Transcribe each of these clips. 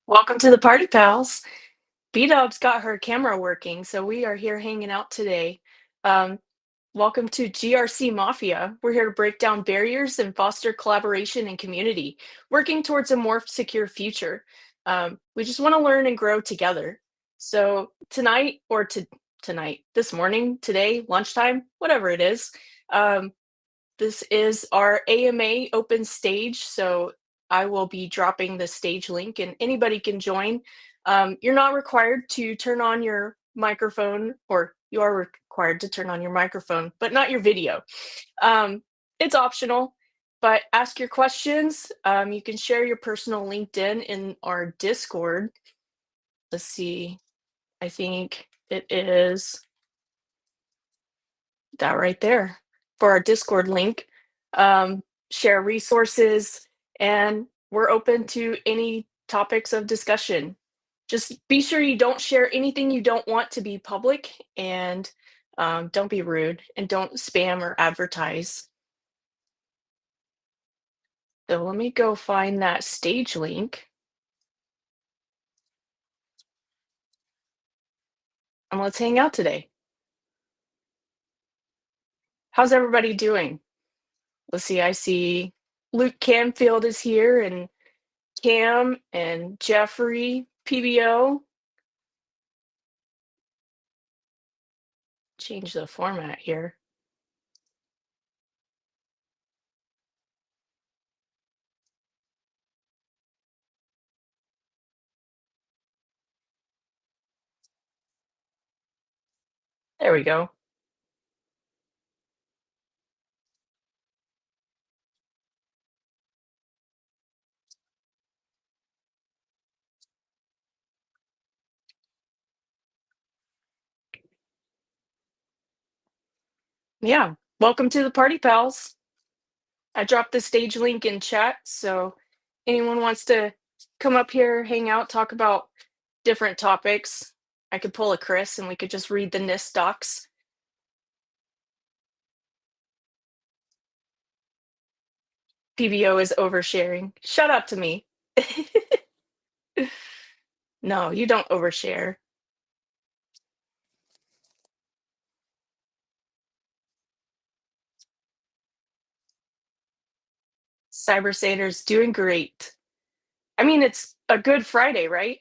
Welcome to the party, pals. B-Dub's got her camera working, so we are here hanging out today. Um, Welcome to GRC Mafia. We're here to break down barriers and foster collaboration and community, working towards a more secure future. We just want to learn and grow together. So tonight, or tonight, this morning, today, lunchtime, whatever it is, um, this is our AMA open stage, so I will be dropping the stage link and anybody can join. You're not required to turn on your microphone, or you are required to turn on your microphone, but not your video. Um, it's optional, but ask your questions. You can share your personal LinkedIn in our Discord. Let's see, I think it is that right there for our Discord link. Um, Share resources, and we're open to any topics of discussion. Just be sure you don't share anything you don't want to be public, and don't be rude, and don't spam or advertise. So let me go find that stage link, and let's hang out today. How's everybody doing? Let's see, I see Luke Canfield is here, and Cam and Jeffrey, PBO. Change the format here. There we go. Yeah. Welcome to the party, pals. I dropped the stage link in chat, so anyone wants to come up here, hang out, talk about different topics, I could pull a Chris and we could just read the NIST docs. PBO is oversharing. Shut up to me. No, you don't overshare. Cybersator's doing great. I mean, it's a good Friday, right?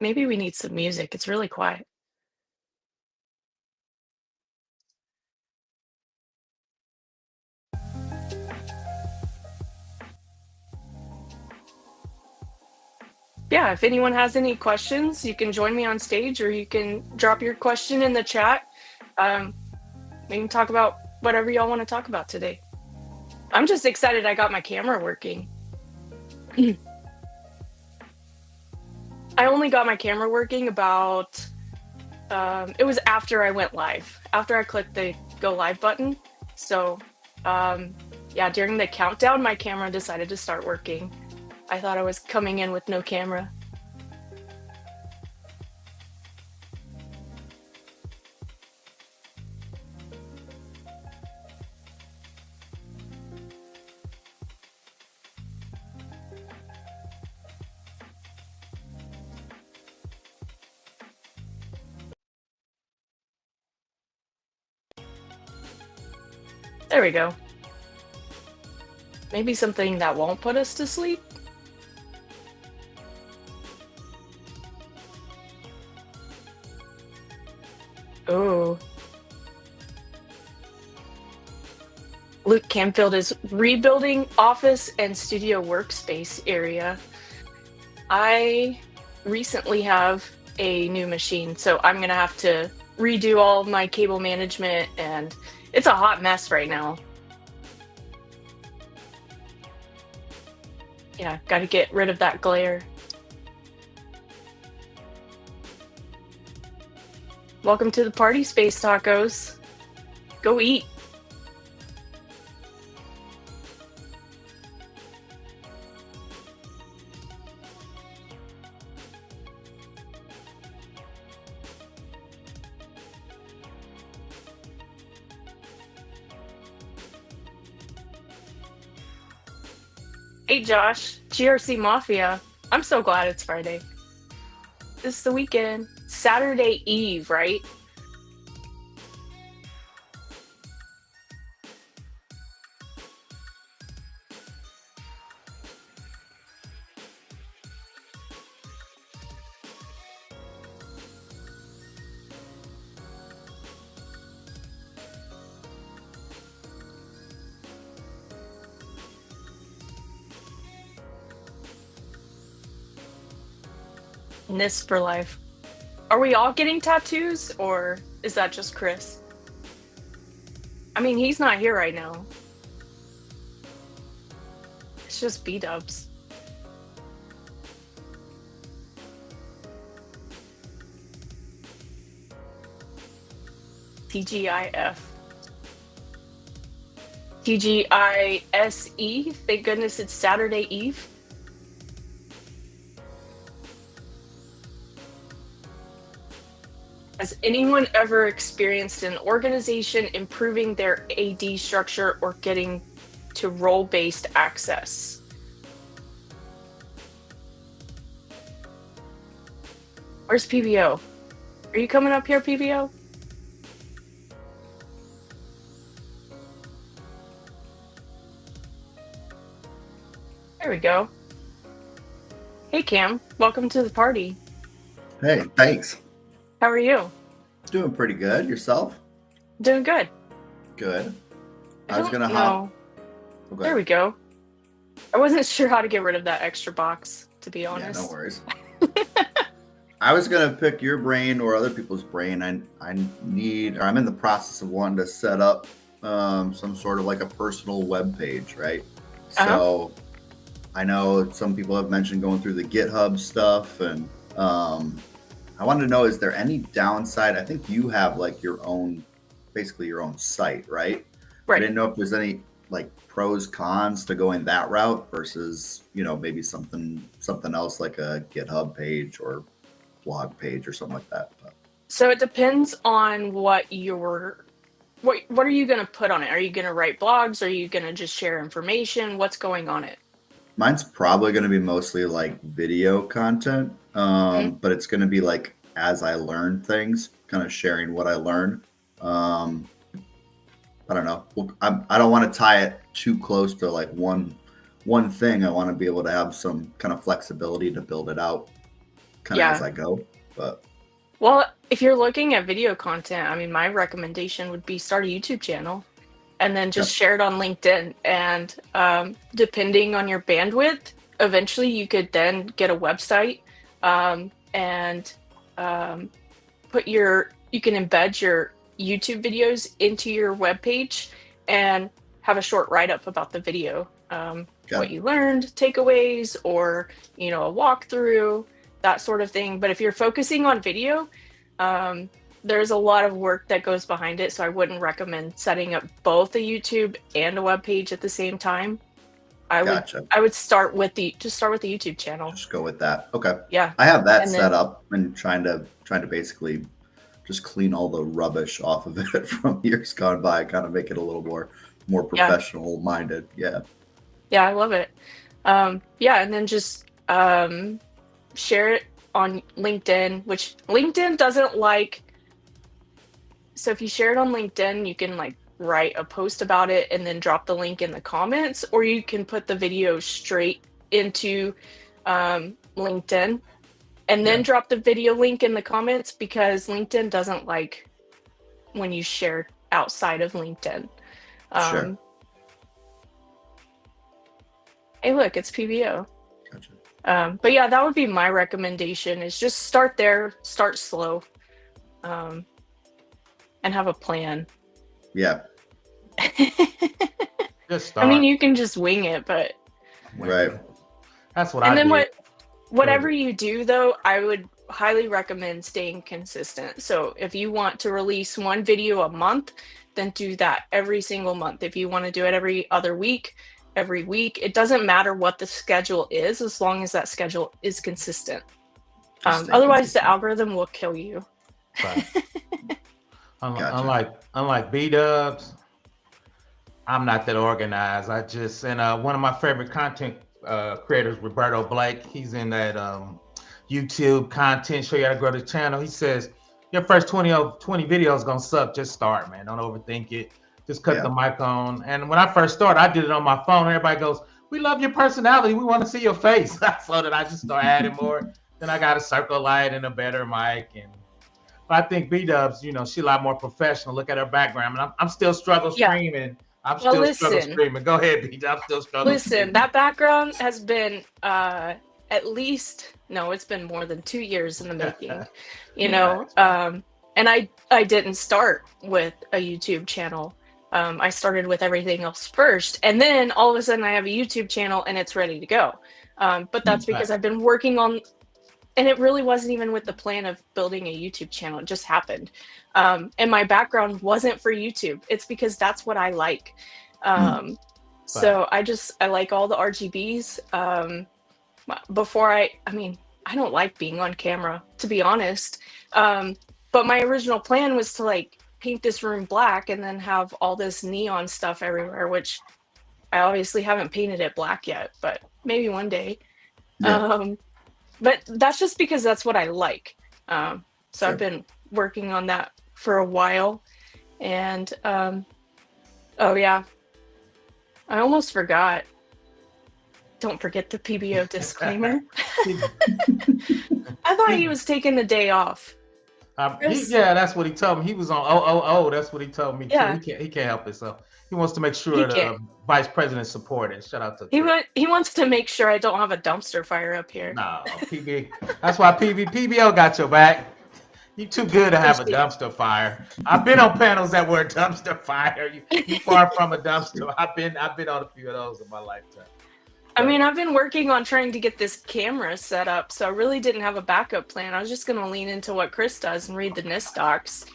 Maybe we need some music. It's really quiet. Yeah, if anyone has any questions, you can join me on stage or you can drop your question in the chat. Um, we can talk about whatever y'all want to talk about today. I'm just excited I got my camera working. I only got my camera working about, it was after I went live, after I clicked the go live button. So yeah, during the countdown, my camera decided to start working. I thought I was coming in with no camera. There we go. Maybe something that won't put us to sleep. Oh. Luke Camfield is rebuilding office and studio workspace area. I recently have a new machine, so I'm gonna have to redo all of my cable management, and it's a hot mess right now. Yeah, gotta get rid of that glare. Welcome to the party, Space Tacos. Go eat. Hey Josh, GRC Mafia. I'm so glad it's Friday. This is the weekend. Saturday Eve, right? NIST for life. Are we all getting tattoos or is that just Chris? I mean, he's not here right now. It's just B-dubs. TGIF. TGISE. Thank goodness it's Saturday Eve. Has anyone ever experienced an organization improving their AD structure or getting to role-based access? Where's PBO? Are you coming up here, PBO? There we go. Hey Cam, welcome to the party. Hey, thanks. How are you? Doing pretty good. Yourself? Doing good. Good. I was don't gonna know. Okay. There we go. I wasn't sure how to get rid of that extra box, to be Yeah, honest. no worries. I was gonna pick your brain or other people's brain. I'm in the process of wanting to set up some sort of like a personal web page, right? So I know some people have mentioned going through the GitHub stuff, and I wanted to know, is there any downside? I think you have like basically your own site, right? Right. I didn't know if there's any like pros, cons to going that route versus, maybe something else like a GitHub page or blog page or something like that. But So it depends on what are you going to put on it? Are you going to write blogs? Are you going to just share information? What's going on it? mine's probably going to be mostly like video content, but it's going to be like as I learn things, kind of sharing what I learn. I don't know. I don't want to tie it too close to like one thing. I want to be able to have some kind of flexibility to build it out kind of as I go. But well, if you're looking at video content, I mean, my recommendation would be start a YouTube channel and then just share it on LinkedIn. And depending on your bandwidth, eventually you could then get a website and you can embed your YouTube videos into your web page and have a short write-up about the video, what you learned, takeaways, or a walkthrough, that sort of thing. But if you're focusing on video, there's a lot of work that goes behind it, so I wouldn't recommend setting up both a YouTube and a web page at the same time. I would start with the YouTube channel. Just go with that. Okay. Yeah. I have that set up and trying to basically just clean all the rubbish off of it from years gone by, kind of make it a little more professional minded. Yeah. Yeah, I love it. And then just share it on LinkedIn, which LinkedIn doesn't like. So if you share it on LinkedIn, you can like write a post about it and then drop the link in the comments, or you can put the video straight into LinkedIn and then drop the video link in the comments, because LinkedIn doesn't like when you share outside of LinkedIn. Sure. Hey, look, it's PBO. Gotcha. But yeah, that would be my recommendation, is just start there, start slow, and have a plan. Yeah. Just start. I mean, you can just wing it, but right. That's what I did. And then whatever you do, though, I would highly recommend staying consistent. So if you want to release one video a month, then do that every single month. If you want to do it every other week, every week, it doesn't matter what the schedule is, as long as that schedule is consistent. Otherwise, the algorithm will kill you. Right. Unlike B-dubs, I'm not that organized. One of my favorite content creators, Roberto Blake. He's in that YouTube content show you how to grow the channel. He says your first 20 videos gonna suck. Just start, man. Don't overthink it. Just cut the mic on. And when I first started, I did it on my phone. Everybody goes, "We love your personality. We want to see your face." So that I just start adding more. Then I got a circle light and a better mic. And but I think B-Dubs, you know, she a lot more professional. Look at her background. And I'm still struggle streaming. I'm Well, still struggle streaming. Go ahead, B-Dubs. I'm still struggling. Listen, that background has been at least, no, it's been more than 2 years in the making, you know. And I didn't start with a YouTube channel. I started with everything else first, and then all of a sudden I have a YouTube channel and it's ready to go. But that's because I've been working on, and it really wasn't even with the plan of building a YouTube channel. It just happened. And my background wasn't for YouTube. It's because that's what I like. So I like all the RGBs. Before I mean, I don't like being on camera, to be honest. But my original plan was to like paint this room black and then have all this neon stuff everywhere, which I obviously haven't painted it black yet, but maybe one day. But that's just because that's what I like. So I've been working on that for a while. And oh yeah, I almost forgot. Don't forget the PBO disclaimer. I thought he was taking the day off. Yeah, that's what he told me. He was on OOO. That's what he told me too. He can't help it. So he wants to make sure the vice president supported. Shout out to he wants to make sure I don't have a dumpster fire up here. No, PB. That's why PBO got your back. You too good to have a dumpster fire. I've been on panels that were a dumpster fire. You far from a dumpster. I've been on a few of those in my lifetime. I mean, I've been working on trying to get this camera set up, so I really didn't have a backup plan. I was just going to lean into what Chris does and read the NIST docs.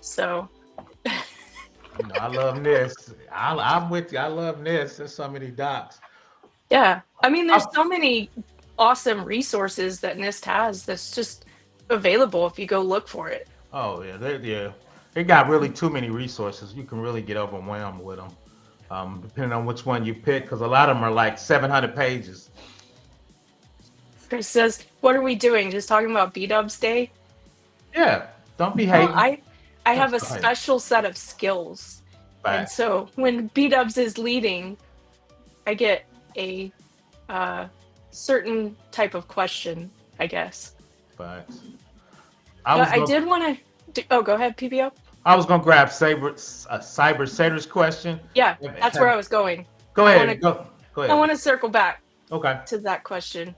So, you know, I love NIST. I'm with you. I love NIST. There's so many docs. Yeah, I mean, there's so many awesome resources that NIST has that's just available if you go look for it. Oh yeah, they got really too many resources. You can really get overwhelmed with them. Depending on which one you pick, because a lot of them are like 700 pages. Chris says, "What are we doing? Just talking about B-Dubs Day?" Yeah, don't be hating. Well, I have a special set of skills, and so when B-Dubs is leading, I get a certain type of question, I guess. But I did want to. Oh, go ahead, PBO. I was gonna grab Cyber Sater's question. Yeah, that's where I was going. Go ahead. Go ahead. I want to circle back. Okay. To that question.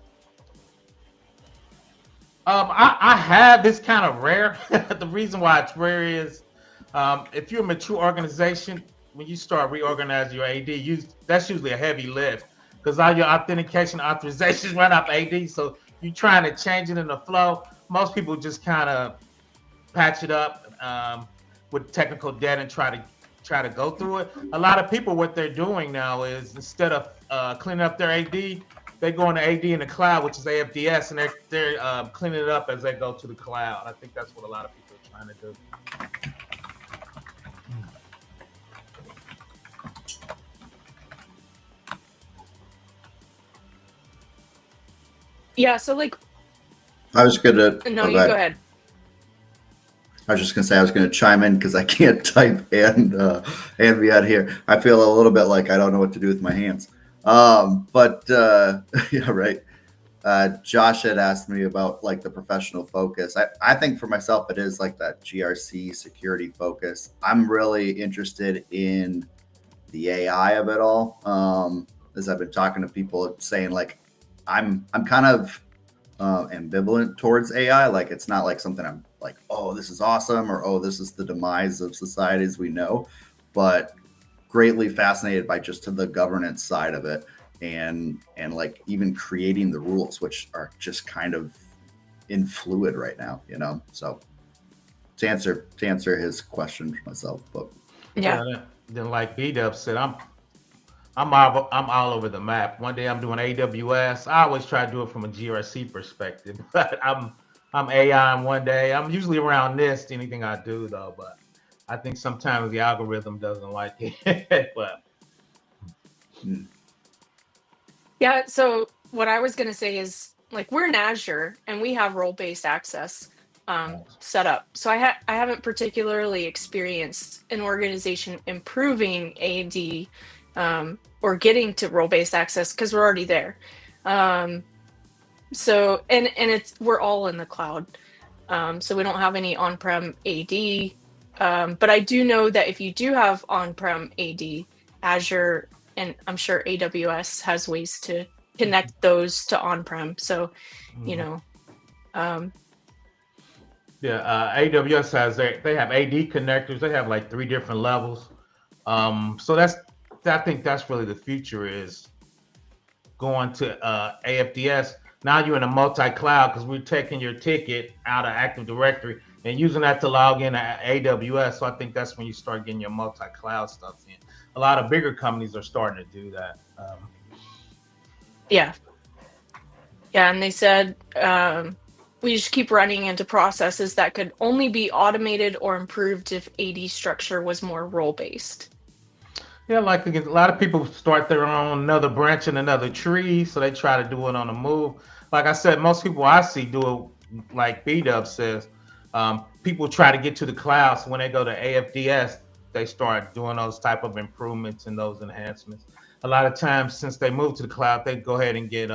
I have this kind of rare. The reason why it's rare is if you're a mature organization, when you start reorganizing your AD, that's usually a heavy lift because all your authentication authorizations run off AD. So you're trying to change it in the flow. Most people just kind of patch it up with technical debt and try to go through it. A lot of people, what they're doing now is instead of cleaning up their AD, they go into AD in the cloud, which is AFDS, and they're cleaning it up as they go to the cloud. I think that's what a lot of people are trying to do. Yeah, so like I was gonna you go ahead. I was just gonna say I was gonna chime in because I can't type and be out here. I feel a little bit like I don't know what to do with my hands. Yeah, right. Josh had asked me about like the professional focus. I think for myself it is like that GRC security focus. I'm really interested in the AI of it all. As I've been talking to people saying like I'm kind of ambivalent towards AI. Like it's not like something I'm like, oh, this is awesome, or oh, this is the demise of society as we know, but greatly fascinated by just the governance side of it and like even creating the rules, which are just kind of in fluid right now, you know. So to answer his question for myself, but yeah. Then like B-Dub said, I'm all over the map. One day I'm doing AWS. I always try to do it from a GRC perspective, but I'm AI one day. I'm usually around NIST, anything I do though, but I think sometimes the algorithm doesn't like it. But Yeah, so what I was going to say is like we're in Azure and we have role-based access set up. So I haven't particularly experienced an organization improving AD or getting to role-based access because we're already there. So and it's we're all in the cloud. So we don't have any on-prem AD. But I do know that if you do have on-prem AD, Azure and I'm sure AWS has ways to connect those to on-prem. So, you know, AWS has they have AD connectors. They have like 3 different levels. So I think that's really the future is going to AFDS. Now you're in a multi-cloud because we're taking your ticket out of Active Directory and using that to log in to AWS. So I think that's when you start getting your multi-cloud stuff in. A lot of bigger companies are starting to do that. yeah. Yeah, and they said we just keep running into processes that could only be automated or improved if AD structure was more role-based. Yeah, like a lot of people start their own another branch in another tree, so they try to do it on the move. Like I said, most people I see do it like B-Dub says. People try to get to the cloud, so when they go to AFDS, they start doing those type of improvements and those enhancements. A lot of times, since they move to the cloud, they go ahead and get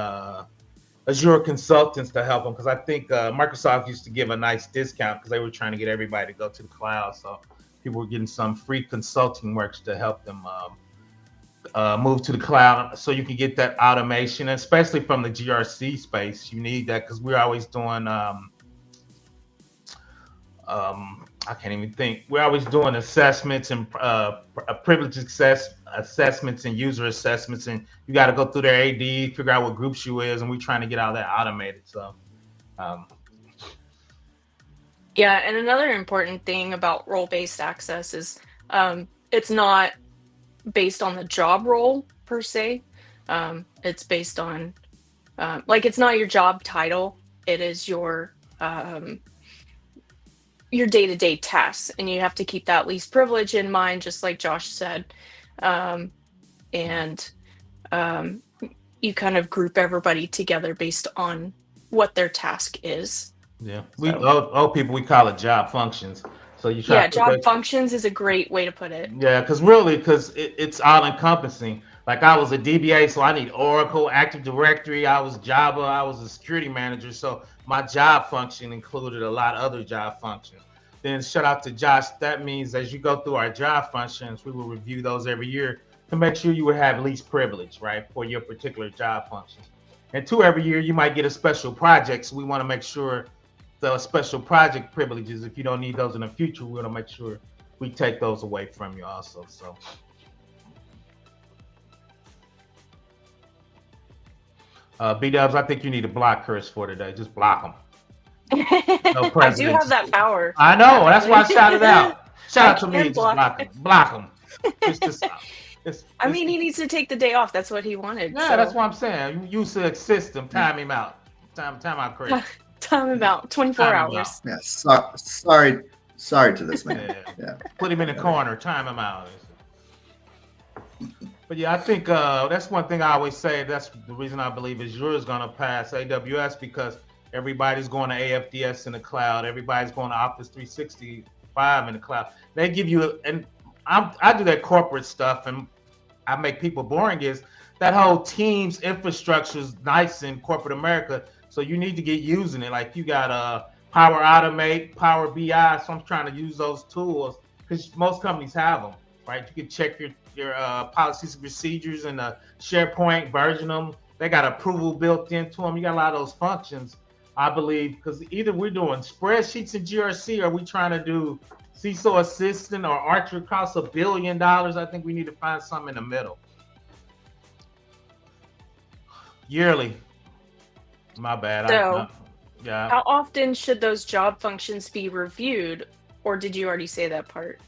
Azure consultants to help them because I think Microsoft used to give a nice discount because they were trying to get everybody to go to the cloud. So people were getting some free consulting works to help them move to the cloud so you can get that automation, especially from the GRC space. You need that because we're always doing I can't even think. We're always doing assessments and privilege assessments and user assessments, and you got to go through their AD, figure out what groups you is, and we're trying to get all that automated. So, yeah, and another important thing about role-based access is it's not based on the job role per se. It's based on like it's not your job title. It is your day-to-day tasks, and you have to keep that least privilege in mind, just like Josh said. And you kind of group everybody together based on what their task is. yeah, we old people we call it job functions. So you try Yeah, to put job that, functions is a great way to put it. yeah, because it's all encompassing. Like I was a DBA, so I need Oracle, Active Directory. I was Java. I was a security manager, so my job function included a lot of other job functions. Then shout out to Josh. That means as you go through our job functions, we will review those every year to make sure you would have least privilege, right, for your particular job functions. And 2, every year you might get a special project, so we want to make sure the special project privileges, if you don't need those in the future, we want to make sure we take those away from you also. So. B-Dubs, I think you need to block Chris for today. Just block him. No I do have that power. I know. That's why I shouted out. Shout out to me. Just block him. Block him. I mean, he needs to take the day off. That's what he wanted. Yeah, so. That's what I'm saying. You use the system. Time him out. Time out, Chris. Time him out. 24 hours. Yeah. Sorry to this man. Yeah. Put him in the corner. Time him out. But yeah, I think that's one thing I always say. That's the reason I believe Azure is going to pass AWS because everybody's going to AFDS in the cloud. Everybody's going to Office 365 in the cloud. They give you, and I do that corporate stuff, and I make people boring. Is that whole Teams infrastructure is nice in corporate America, so you need to get using it. Like you got Power Automate, Power BI. So I'm trying to use those tools because most companies have them, right? You can check your policies and procedures in the SharePoint, version them. They got approval built into them. You got a lot of those functions, I believe, because either we're doing spreadsheets in GRC or we trying to do CISO assistant or Archer costs $1 billion. I think we need to find something in the middle. Yearly. My bad. So, yeah. How often should those job functions be reviewed, or did you already say that part?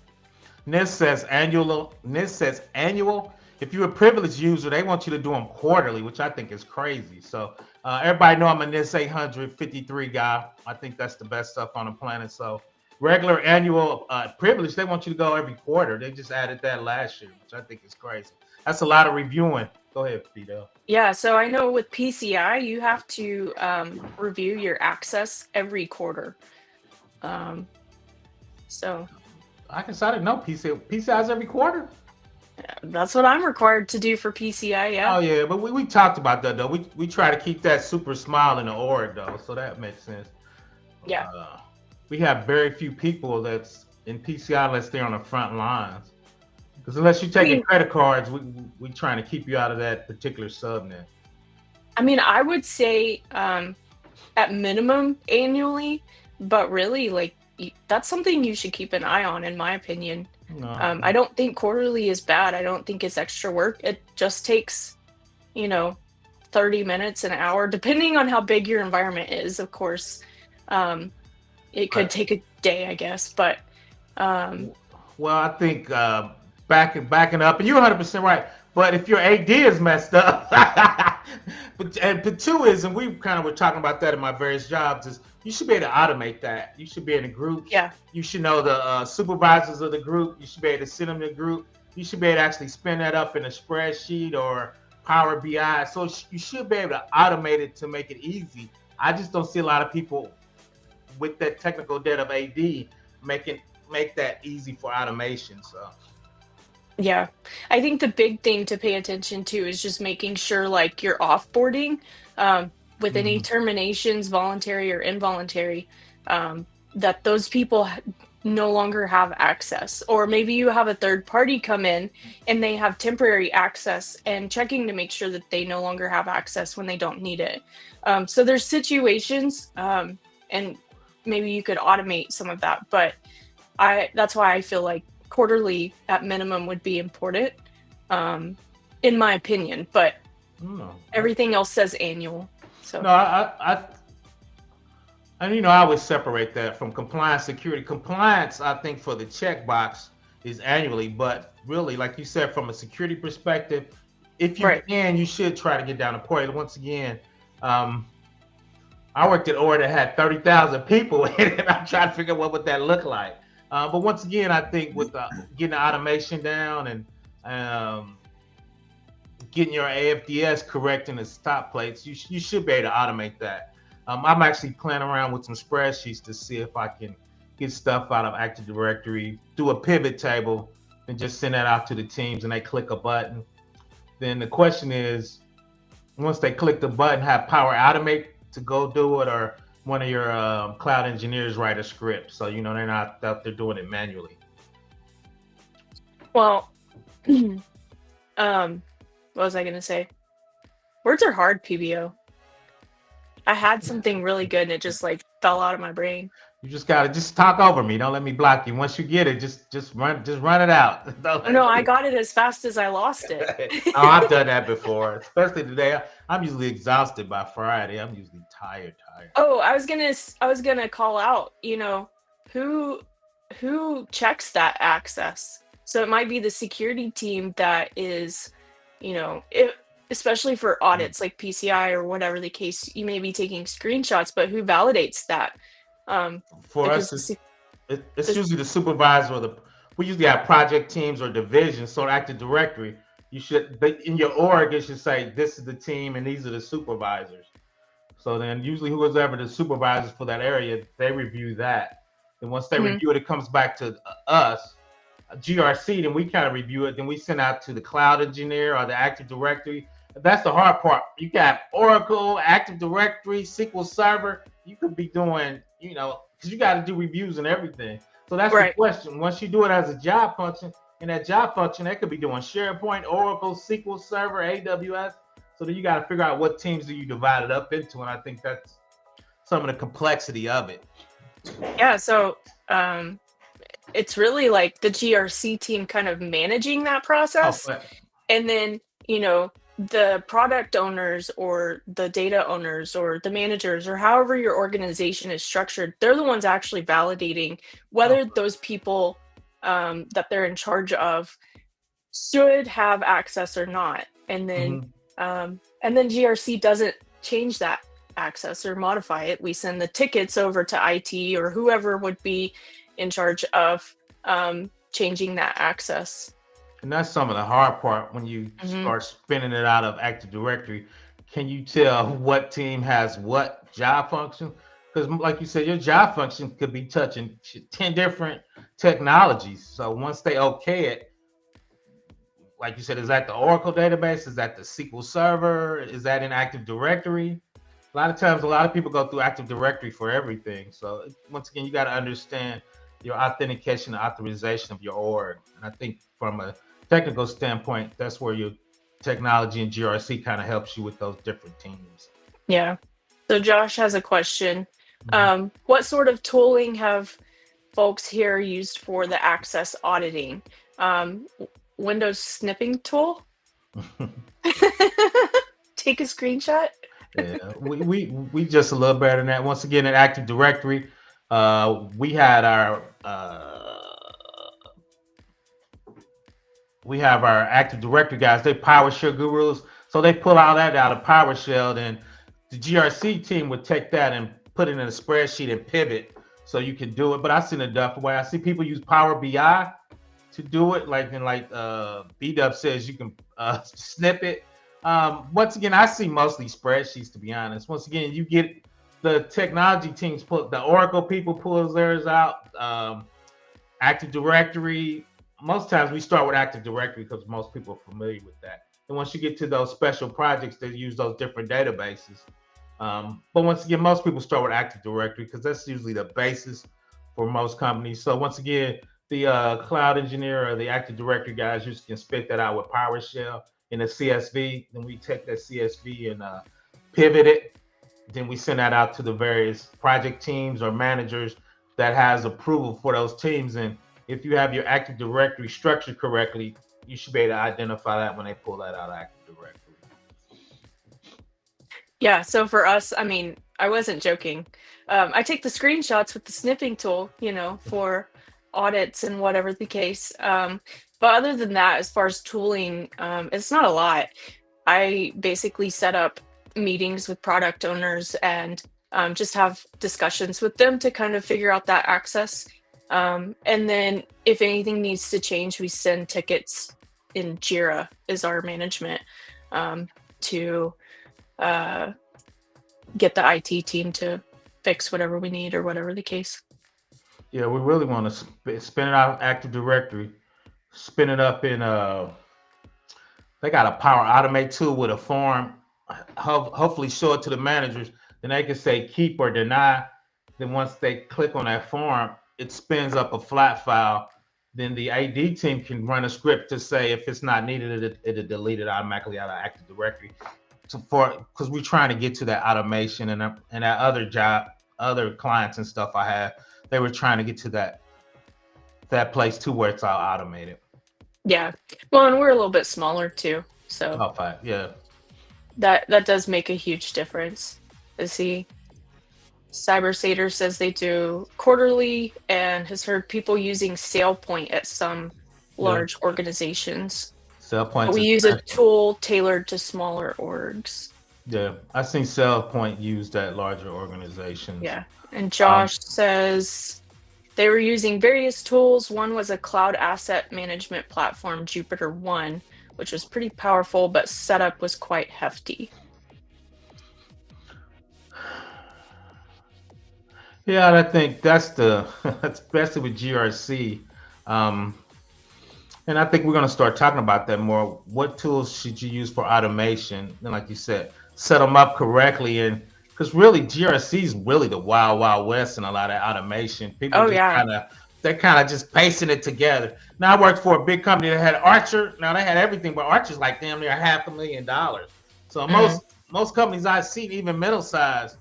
NIST says annual. If you're a privileged user, they want you to do them quarterly, which I think is crazy. So everybody know I'm a NIST 853 guy. I think that's the best stuff on the planet. So regular annual privilege, they want you to go every quarter. They just added that last year, which I think is crazy. That's a lot of reviewing. Go ahead, Fidel. Yeah, so I know with PCI, you have to review your access every quarter. So I didn't know PCI's every quarter. that's what I'm required to do for PCI. Yeah. Oh yeah, but we talked about that though. We try to keep that super smile in the org though, so that makes sense. Yeah. We have very few people that's in PCI unless they're on the front lines. Because unless you're taking credit cards, we trying to keep you out of that particular subnet. I mean, I would say at minimum annually, but really, like, that's something you should keep an eye on, in my opinion. No. I don't think quarterly is bad. I don't think it's extra work. It just takes, 30 minutes, an hour, depending on how big your environment is, of course. It could take a day, I guess, but well, I think backing up, and you're 100% right. But if your AD is messed up, but two is, and we kind of were talking about that in my various jobs, is you should be able to automate that. You should be in a group. Yeah. You should know the supervisors of the group. You should be able to send them to the group. You should be able to actually spin that up in a spreadsheet or Power BI. So you should be able to automate it to make it easy. I just don't see a lot of people with that technical debt of AD make that easy for automation. So yeah, I think the big thing to pay attention to is just making sure, like, you're offboarding with any terminations, voluntary or involuntary, that those people no longer have access. Or maybe you have a third party come in and they have temporary access, and checking to make sure that they no longer have access when they don't need it. So there's situations, and maybe you could automate some of that, but that's why I feel like quarterly at minimum would be important, in my opinion, but everything else says annual. So no, I always separate that from compliance security. Compliance, I think, for the checkbox is annually, but really, like you said, from a security perspective, if you can, you should try to get down to quarterly. Once again, I worked at OR that had 30,000 people in it, and I'm trying to figure out what would that look like. But once again, I think with getting the automation down and getting your AFDS correct in the stop plates, you should be able to automate that. I'm actually playing around with some spreadsheets to see if I can get stuff out of Active Directory, do a pivot table, and just send that out to the teams, and they click a button. Then the question is, once they click the button, have Power Automate to go do it, or one of your cloud engineers write a script, so they're not out there doing it manually. Well, what was I gonna say? Words are hard, PBO. I had something really good and it just fell out of my brain. You just gotta talk over me. Don't let me block you. Once you get it, just run it out. No, I got it as fast as I lost it. Oh, I've done that before, especially today. I'm usually exhausted by Friday. I'm usually tired. Oh, I was gonna call out, who checks that access. So it might be the security team that is, especially for audits like PCI or whatever the case, you may be taking screenshots, but who validates that? For us, it's usually the supervisor, we usually have project teams or divisions. So Active Directory, in your org, it should say this is the team and these are the supervisors. So then usually whoever the supervisors for that area, they review that. And once they review it, it comes back to us, GRC, then we kind of review it. Then we send out to the cloud engineer or the Active Directory. That's the hard part. You got Oracle, Active Directory, SQL Server. You could be doing, because you got to do reviews and everything. So that's the question. Once you do it as a job function, in that job function, they could be doing SharePoint, Oracle, SQL Server, AWS. So then you got to figure out what teams do you divide it up into. And I think that's some of the complexity of it. Yeah. So it's really like the GRC team kind of managing that process. And then, the product owners or the data owners or the managers or however your organization is structured, they're the ones actually validating whether those people that they're in charge of should have access or not. And then GRC doesn't change that access or modify it. We send the tickets over to IT or whoever would be in charge of changing that access. And that's some of the hard part when you Hmm. start spinning it out of Active Directory. Can you tell what team has what job function? Because, like you said, your job function could be touching 10 different technologies. So once they okay it, like you said, is that the Oracle database? Is that the SQL Server? Is that in Active Directory? A lot of times, a lot of people go through Active Directory for everything. So once again, you got to understand your authentication and authorization of your org. And I think from a technical standpoint, that's where your technology and GRC kind of helps you with those different teams. Yeah. So Josh has a question. Mhm. What sort of tooling have folks here used for the access auditing? Windows snipping tool? Take a screenshot? Yeah, we just a little better than that. Once again, in Active Directory, we had our Active Directory guys. They PowerShell gurus, so they pull all that out of PowerShell. Then the GRC team would take that and put it in a spreadsheet and pivot, so you can do it. But I've seen it done way. I see people use Power BI to do it, like B-Dub says, you can snip it. Once again, I see mostly spreadsheets, to be honest. Once again, you get the technology teams pull, the Oracle people pulls theirs out. Active Directory, most times we start with Active Directory because most people are familiar with that. And once you get to those special projects, they use those different databases. But once again, most people start with Active Directory because that's usually the basis for most companies. So once again, the cloud engineer or the Active Directory guys just can spit that out with PowerShell in a CSV. Then we take that CSV and pivot it. Then we send that out to the various project teams or managers that has approval for those teams. And if you have your Active Directory structured correctly, you should be able to identify that when they pull that out of Active Directory. Yeah, so for us, I mean, I wasn't joking. I take the screenshots with the snipping tool, for audits and whatever the case. But other than that, as far as tooling, it's not a lot. I basically set up meetings with product owners and just have discussions with them to kind of figure out that access. And then if anything needs to change, we send tickets in Jira is our management to get the IT team to fix whatever we need or whatever the case. Yeah, we really want to spin it out of Active Directory, spin it up in they got a Power Automate tool with a form. Hopefully, show it to the managers. Then they can say keep or deny. Then once they click on that form, it spins up a flat file. Then the AD team can run a script to say if it's not needed, it'll delete it automatically out of Active Directory. So because we're trying to get to that automation and that other clients and stuff I have, they were trying to get to that place too where it's all automated. Yeah. Well, and we're a little bit smaller too. So Oh, fine. Yeah. that does make a huge difference. See, CyberSater says they do quarterly and has heard people using SailPoint at some large organizations. Sell But points we is use a tool tailored to smaller orgs. yeah. I've seen Sell Point used at larger organizations. Yeah. And Josh says they were using various tools. One was a cloud asset management platform, Jupiter One, which was pretty powerful, but setup was quite hefty. Yeah, I think that's especially with GRC. And I think we're going to start talking about that more. What tools should you use for automation? And like you said, set them up correctly. And because really GRC is really the wild, wild west in a lot of automation. People they're kind of just pasting it together. Now I worked for a big company that had Archer. Now they had everything, but Archer's like damn near $500,000. So most companies I've seen, even middle size,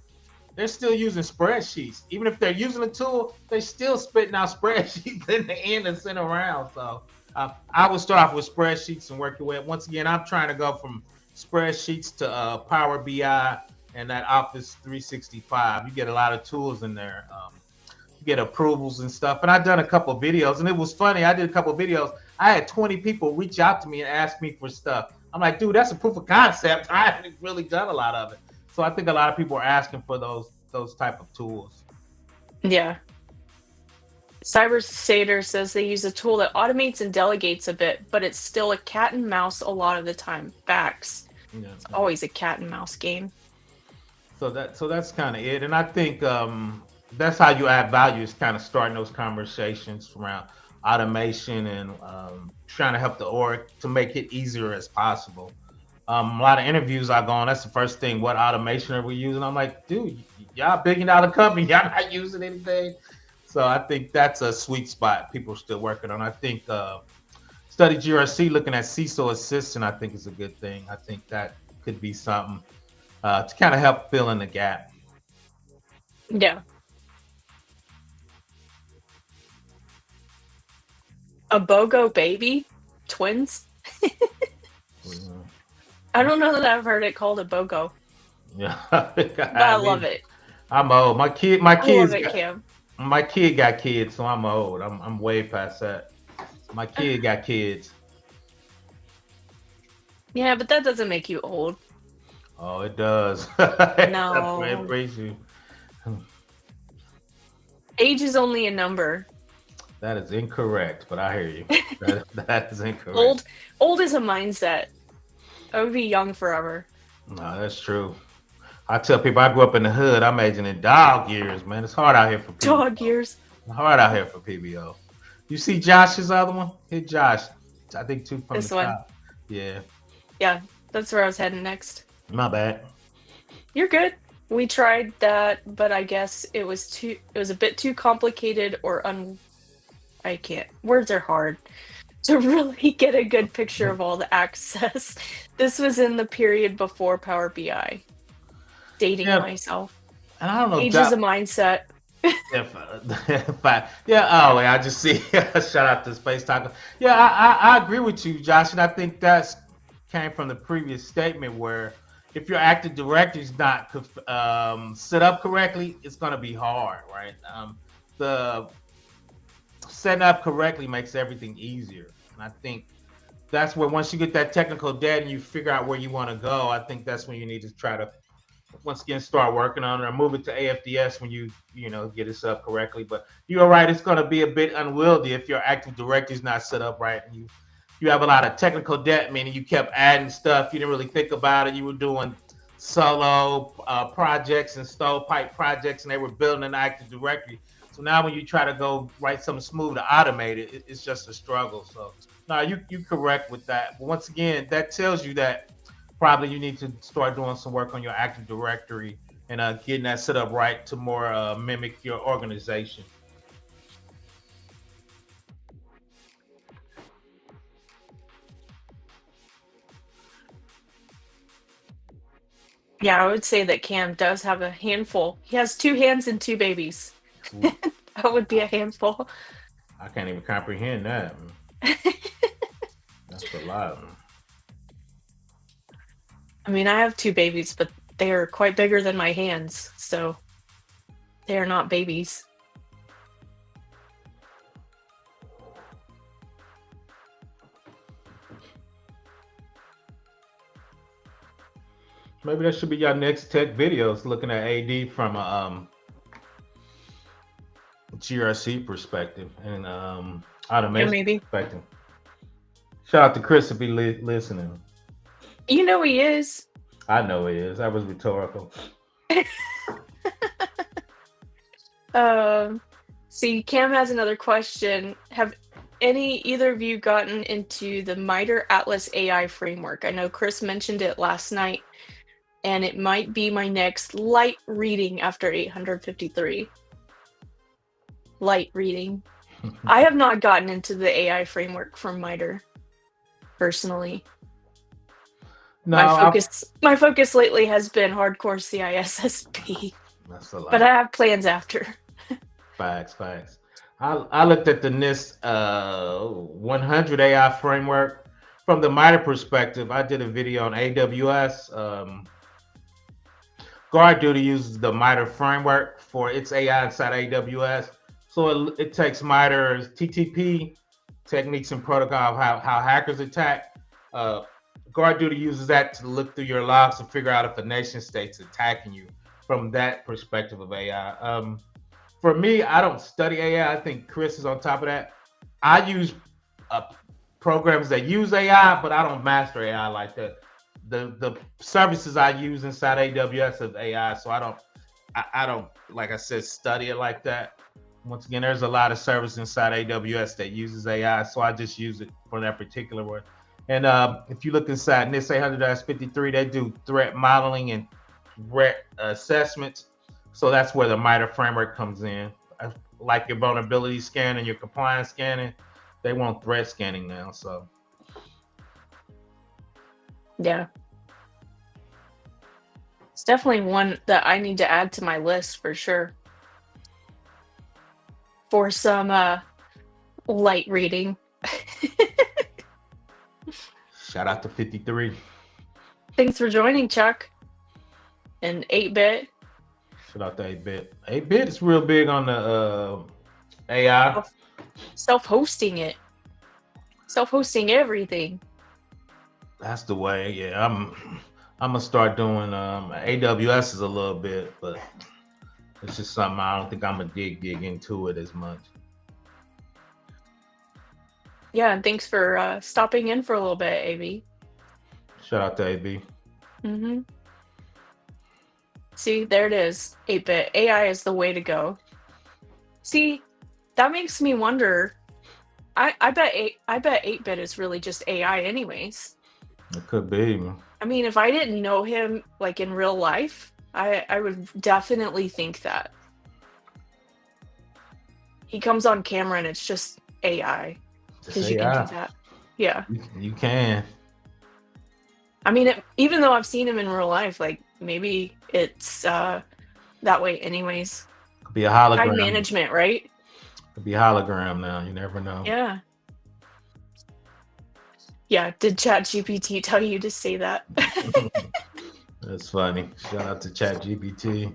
they're still using spreadsheets. Even if they're using a tool, they're still spitting out spreadsheets in the end and send around. So I would start off with spreadsheets and work your way up. Once again, I'm trying to go from spreadsheets to Power BI and that Office 365. You get a lot of tools in there. You get approvals and stuff. And I've done a couple of videos, and it was funny. I did a couple of videos. I had 20 people reach out to me and ask me for stuff. I'm like, dude, that's a proof of concept. I haven't really done a lot of it. So I think a lot of people are asking for those type of tools. Yeah. CyberSater says they use a tool that automates and delegates a bit, but it's still a cat and mouse a lot of the time. Facts. Yeah, It's always a cat and mouse game. so that's kind of it, and I think that's how you add value, is kind of starting those conversations around automation and trying to help the org to make it easier as possible. A lot of interviews I go on, that's the first thing: what automation are we using? I'm like, dude, y'all $1 billion company, y'all not using anything. So I think that's a sweet spot people are still working on. I think study GRC looking at CISO assistant, I think is a good thing. I think that could be something to kind of help fill in the gap. Yeah. A BOGO baby? Twins? I don't know that I've heard it called a BOGO. Yeah. But I love it. I'm old. My kid I love it, Cam. my kid got kids, so I'm old. I'm way past that. My kid got kids. Yeah, but that doesn't make you old. Oh, it does. No. It brings you. Age is only a number. That is incorrect, but I hear you. That is incorrect. Old is a mindset. I would be young forever. No, that's true. I tell people I grew up in the hood. I'm aging in dog years, man. It's hard out here for PBO. Dog years. Hard out here for PBO. You see Josh's other one? Hit Josh. I think two from this the one. top. Yeah. Yeah, that's where I was heading next. My bad. You're good. We tried that, but I guess it was a bit too complicated or I can't. Words are hard to really get a good picture of all the access. This was in the period before Power BI. Dating myself. And I don't know. Age is a mindset. Yeah. Oh, I just see. Shout out to Space Taco. Yeah, I agree with you, Josh, and I think that's came from the previous statement where if your Active Directory is not set up correctly, it's going to be hard, right? The setting up correctly makes everything easier, and I think that's where once you get that technical debt and you figure out where you want to go, I think that's when you need to try to once again start working on it or move it to AFDS when you get it set up correctly. But you're right, it's going to be a bit unwieldy if your Active Directory is not set up right and you have a lot of technical debt, meaning you kept adding stuff, you didn't really think about it, you were doing solo projects and stovepipe projects, and they were building an Active Directory. So now when you try to go write something smooth to automate it, it's just a struggle. So no, you're correct with that. But once again, that tells you that probably you need to start doing some work on your Active Directory and getting that set up right to more mimic your organization. Yeah, I would say that Cam does have a handful. He has 2 hands and 2 babies. That would be a handful. I can't even comprehend that. That's a lot. I mean, I have 2 babies, but they are quite bigger than my hands, so they are not babies. Maybe that should be your next tech videos, looking at AD from a GRC perspective and automation perspective. Shout out to Chris if he listening. You know he is. I know he is. That was rhetorical. See, Cam has another question. Have either of you gotten into the MITRE Atlas AI framework? I know Chris mentioned it last night, and it might be my next light reading after 853. Light reading. I have not gotten into the AI framework from MITRE, personally. No, my focus lately has been hardcore CISSP. That's a lot. But I have plans after. Facts. I looked at the NIST 100 AI framework from the MITRE perspective. I did a video on AWS. GuardDuty uses the MITRE framework for its AI inside AWS. So it takes MITRE's TTP techniques and protocol of how hackers attack. GuardDuty uses that to look through your logs and figure out if a nation state's attacking you from that perspective of AI. for me, I don't study AI. I think Chris is on top of that. I use programs that use AI, but I don't master AI like that. The services I use inside AWS is AI, so I don't, like I said, study it like that. Once again, there's a lot of service inside AWS that uses AI, so I just use it for that particular one. And if you look inside NIST 800-53, they do threat modeling and threat assessments. So that's where the MITRE framework comes in. Like your vulnerability scanning, your compliance scanning, they want threat scanning now. So Yeah. It's definitely one that I need to add to my list for sure. For some light reading. shout out to 53. Thanks for joining, Chuck. And 8-bit. Shout out to 8-bit. 8-bit is real big on the AI. Self-hosting it. Self-hosting everything. That's the way. Yeah, I'm gonna start doing AWS is a little bit, but it's just something I don't think I'm gonna dig into it as much. Yeah, and thanks for stopping in for a little bit, AB. Shout out to AB. Mm-hmm. See, there it is. 8-bit. AI is the way to go. See, that makes me wonder. I bet 8-bit is really just AI anyways. It could be. I mean, if I didn't know him like in real life, I would definitely think that. He comes on camera and it's just AI. Because you can do that. Yeah. You can. I mean, even though I've seen him in real life, like maybe it's that way anyways. Could be a hologram. Time management, right? Could be a hologram now. You never know. Yeah. Yeah. Did ChatGPT tell you to say that? That's funny. Shout out to ChatGPT.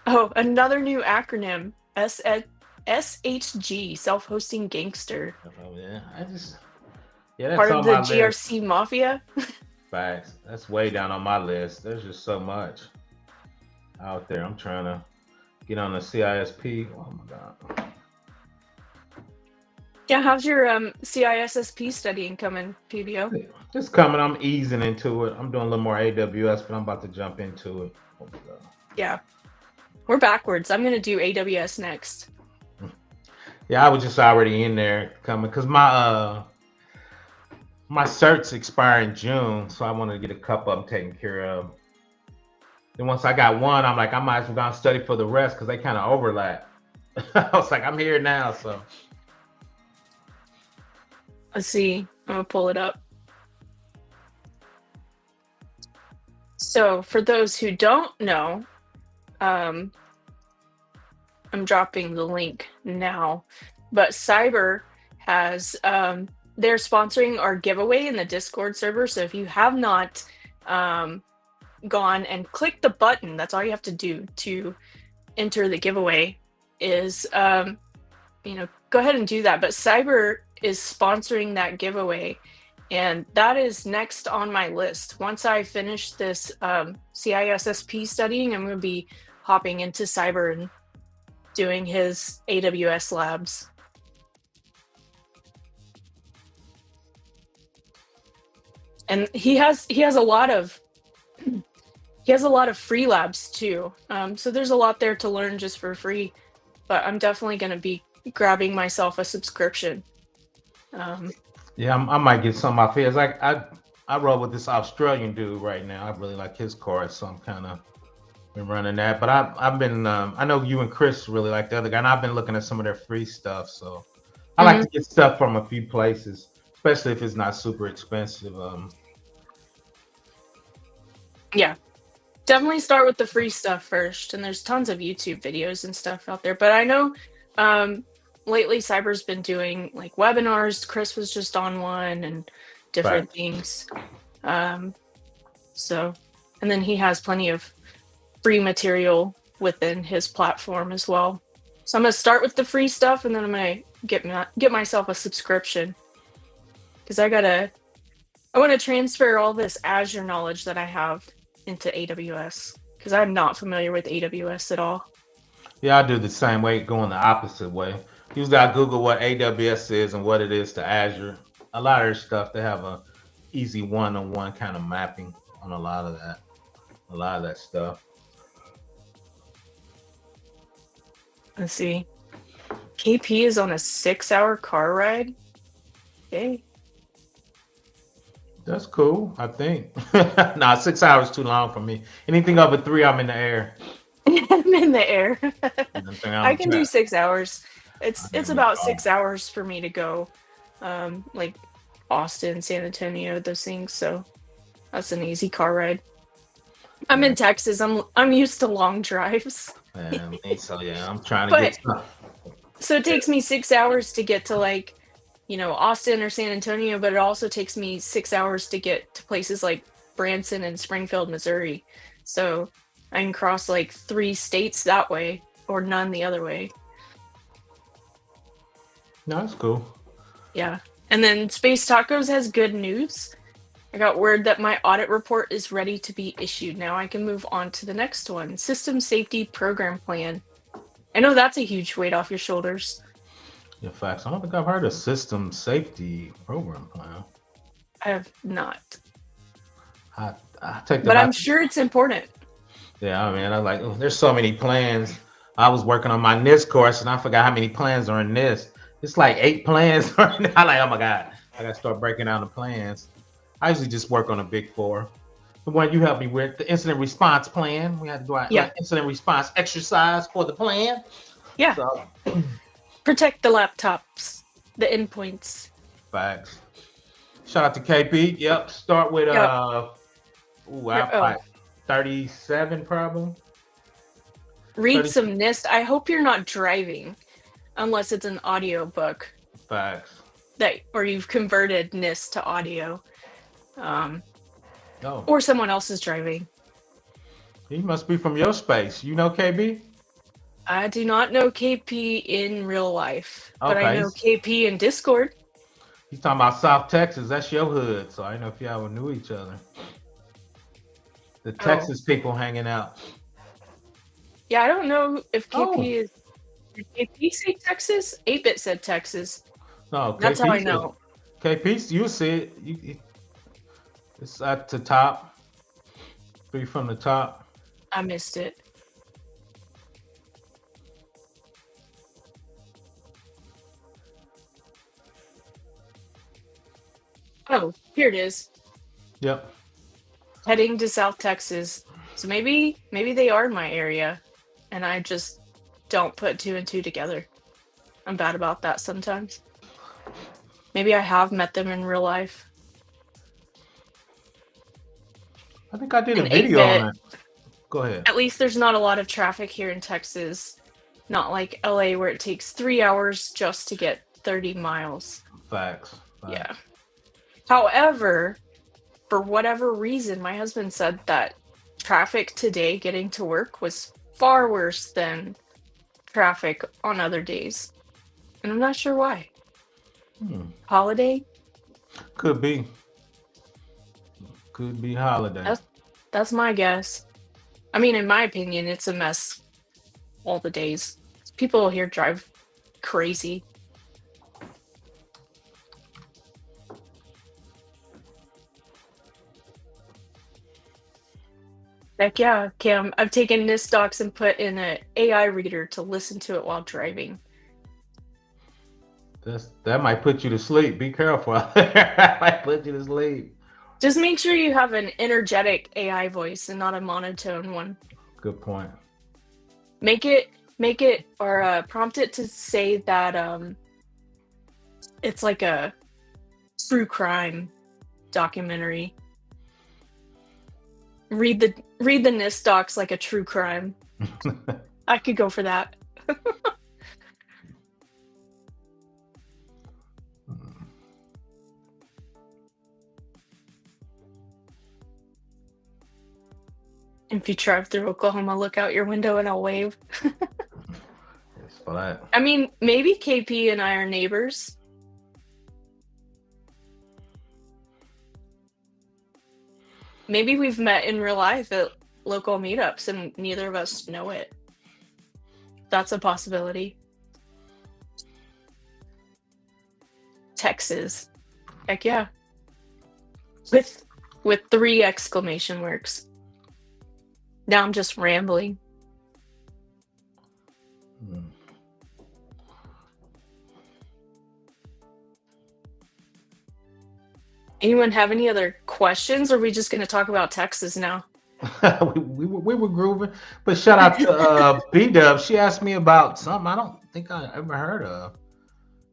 Oh, another new acronym. SHG, self-hosting gangster. Oh, yeah. That's part of the GRC Mafia. Facts. That's way down on my list. There's just so much out there. I'm trying to get on the CISSP. Oh my God. Yeah, how's your CISSP studying coming, PBO? It's coming. I'm easing into it. I'm doing a little more AWS, but I'm about to jump into it. Oh my God. Yeah. We're backwards. I'm going to do AWS next. Yeah, I was just already in there coming because my certs expire in June, so I wanted to get a couple of them taken care of. Then once I got one, I'm like, I might as well go and study for the rest because they kind of overlap. I was like, I'm here now, so. Let's see. I'm going to pull it up. So for those who don't know, I'm dropping the link now, but Cyber has, they're sponsoring our giveaway in the Discord server. So if you have not gone and clicked the button, that's all you have to do to enter the giveaway is, go ahead and do that. But Cyber is sponsoring that giveaway. And that is next on my list. Once I finish this CISSP studying, I'm going to be hopping into Cyber and doing his AWS labs. And he has a lot of free labs too. So there's a lot there to learn just for free. But I'm definitely going to be grabbing myself a subscription. Yeah, I might get some off his. I roll with this Australian dude right now. I really like his course, so I'm kind of been running that. But I've been I know you and Chris really like the other guy, and I've been looking at some of their free stuff. So I like to get stuff from a few places, especially if it's not super expensive. Yeah, definitely start with the free stuff first. And there's tons of YouTube videos and stuff out there. But I know lately Cyber's been doing like webinars. Chris was just on one and different things. So, and then he has plenty of free material within his platform as well. So I'm going to start with the free stuff, and then I'm going to get myself a subscription because I want to transfer all this Azure knowledge that I have into AWS. because I'm not familiar with AWS at all. Yeah, I do the same way, going the opposite way. Usually I Google what AWS is and what it is to Azure. A lot of their stuff, they have a easy one-on-one kind of mapping on a lot of that stuff. Let's see. KP is on a 6-hour car ride. Okay. That's cool, I think. Nah, 6 hours too long for me. Anything over 3, I'm in the air. I'm in the air. Anything I I'm can do 6 hours. I It's am in the about car. 6 hours for me to go, like Austin, San Antonio, those things. So that's an easy car ride. I'm in Texas. I'm used to long drives. So yeah, I'm trying to But get stuff. so it takes me 6 hours to get to like, Austin or San Antonio, but it also takes me 6 hours to get to places like Branson and Springfield, Missouri. So I can cross like 3 states that way or none the other way. No, that's cool. Yeah. And then Space Tacos has good news. I got word that my audit report is ready to be issued. Now I can move on to the next one. System Safety Program Plan. I know that's a huge weight off your shoulders. Yeah, facts. I don't think I've heard of system safety program plan. I have not. I take But them I'm out. sure it's important. Yeah, I mean, I like. There's so many plans. I was working on my NIST course, and I forgot how many plans are in NIST. It's like 8 plans. I'm like, oh my god, I gotta start breaking down the plans. I usually just work on a big 4. The one you helped me with, the incident response plan. We had to do Yeah. like incident response exercise for the plan. Yeah. So, Protect the laptops, the endpoints. facts. Shout out to KP. Yep. Start with Yep. I'm Oh, like 37 probably. read 30 some NIST. I hope you're not driving, unless it's an audio book facts. or you've converted NIST to audio, Oh, or someone else is driving. he must be from your space. You know KB? I do not know KP in real life, but I Okay. know KP in Discord. He's talking about South Texas. That's your hood. So I didn't know if y'all knew each other. The Texas people hanging out. Yeah, I don't know if KP Oh. is. Did KP say Texas? 8-Bit said Texas. No, That's how I know. KP, you see it. It's at the top. 3 from the top. I missed it. Oh, here it is. Yep. Heading to South Texas. So maybe they are in my area, and I just don't put 2 and 2 together. I'm bad about that sometimes. Maybe I have met them in real life. I think I did a In video 8-Bit, on it. Go ahead. at least there's not a lot of traffic here in Texas. Not like LA where it takes 3 hours just to get 30 miles. Facts. Yeah. However, for whatever reason, my husband said that traffic today getting to work was far worse than traffic on other days. And I'm not sure why. Holiday? Could be. Could be holiday. That's my guess. I mean, in my opinion, it's a mess all the days. People here drive crazy. Heck yeah, Cam. I've taken NIST docs and put in an AI reader to listen to it while driving. That might put you to sleep. Be careful. That might put you to sleep. Just make sure you have an energetic AI voice and not a monotone one. Good point. Make it or prompt it to say that it's like a true crime documentary. Read the NIST docs like a true crime. I could go for that. If you drive through Oklahoma, look out your window and I'll wave. It's flat. I mean, maybe KP and I are neighbors. Maybe we've met in real life at local meetups and neither of us know it. That's a possibility. Texas. Heck yeah. With 3 exclamation marks. Now I'm just rambling. Anyone have any other questions, or are we just going to talk about Texas now? we were grooving, but shout out to B-Dub. She asked me about something I don't think I ever heard of.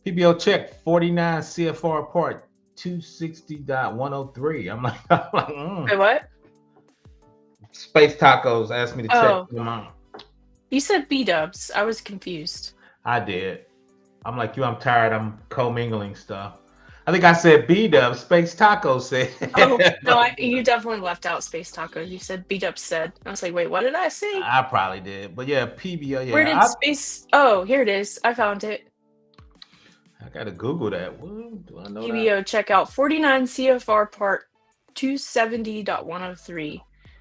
PBO check 49 CFR part 260.103. I'm like, Wait, what? Space Tacos asked me to check them out. You said B-Dubs. I was confused. I did. I'm like you. I'm tired. I'm commingling stuff. I think I said B-Dub. Space Tacos said. Oh, no, you definitely left out Space Tacos. You said B-Dub said. I was like, wait, what did I say? I probably did. But yeah, PBO. Yeah, where did Space... Oh, here it is. I found it. I got to Google that. Do I know PBO that? check out 49 CFR part 270.103.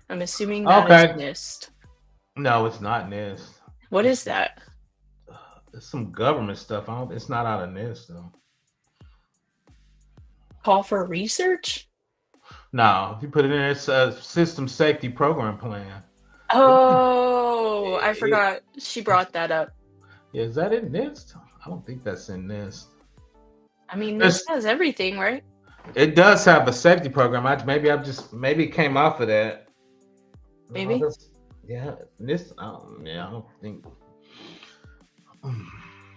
I'm assuming that is NIST. No, it's not NIST. What is that? It's some government stuff. It's not out of NIST though. Call for research? No, if you put it in, it's a system safety program plan. Oh, I forgot. She brought that up. Yeah, is that in NIST? I don't think that's in NIST. I mean, NIST has everything, right? It does have a safety program. Maybe it came off of that. Maybe. Yeah, NIST. I don't think.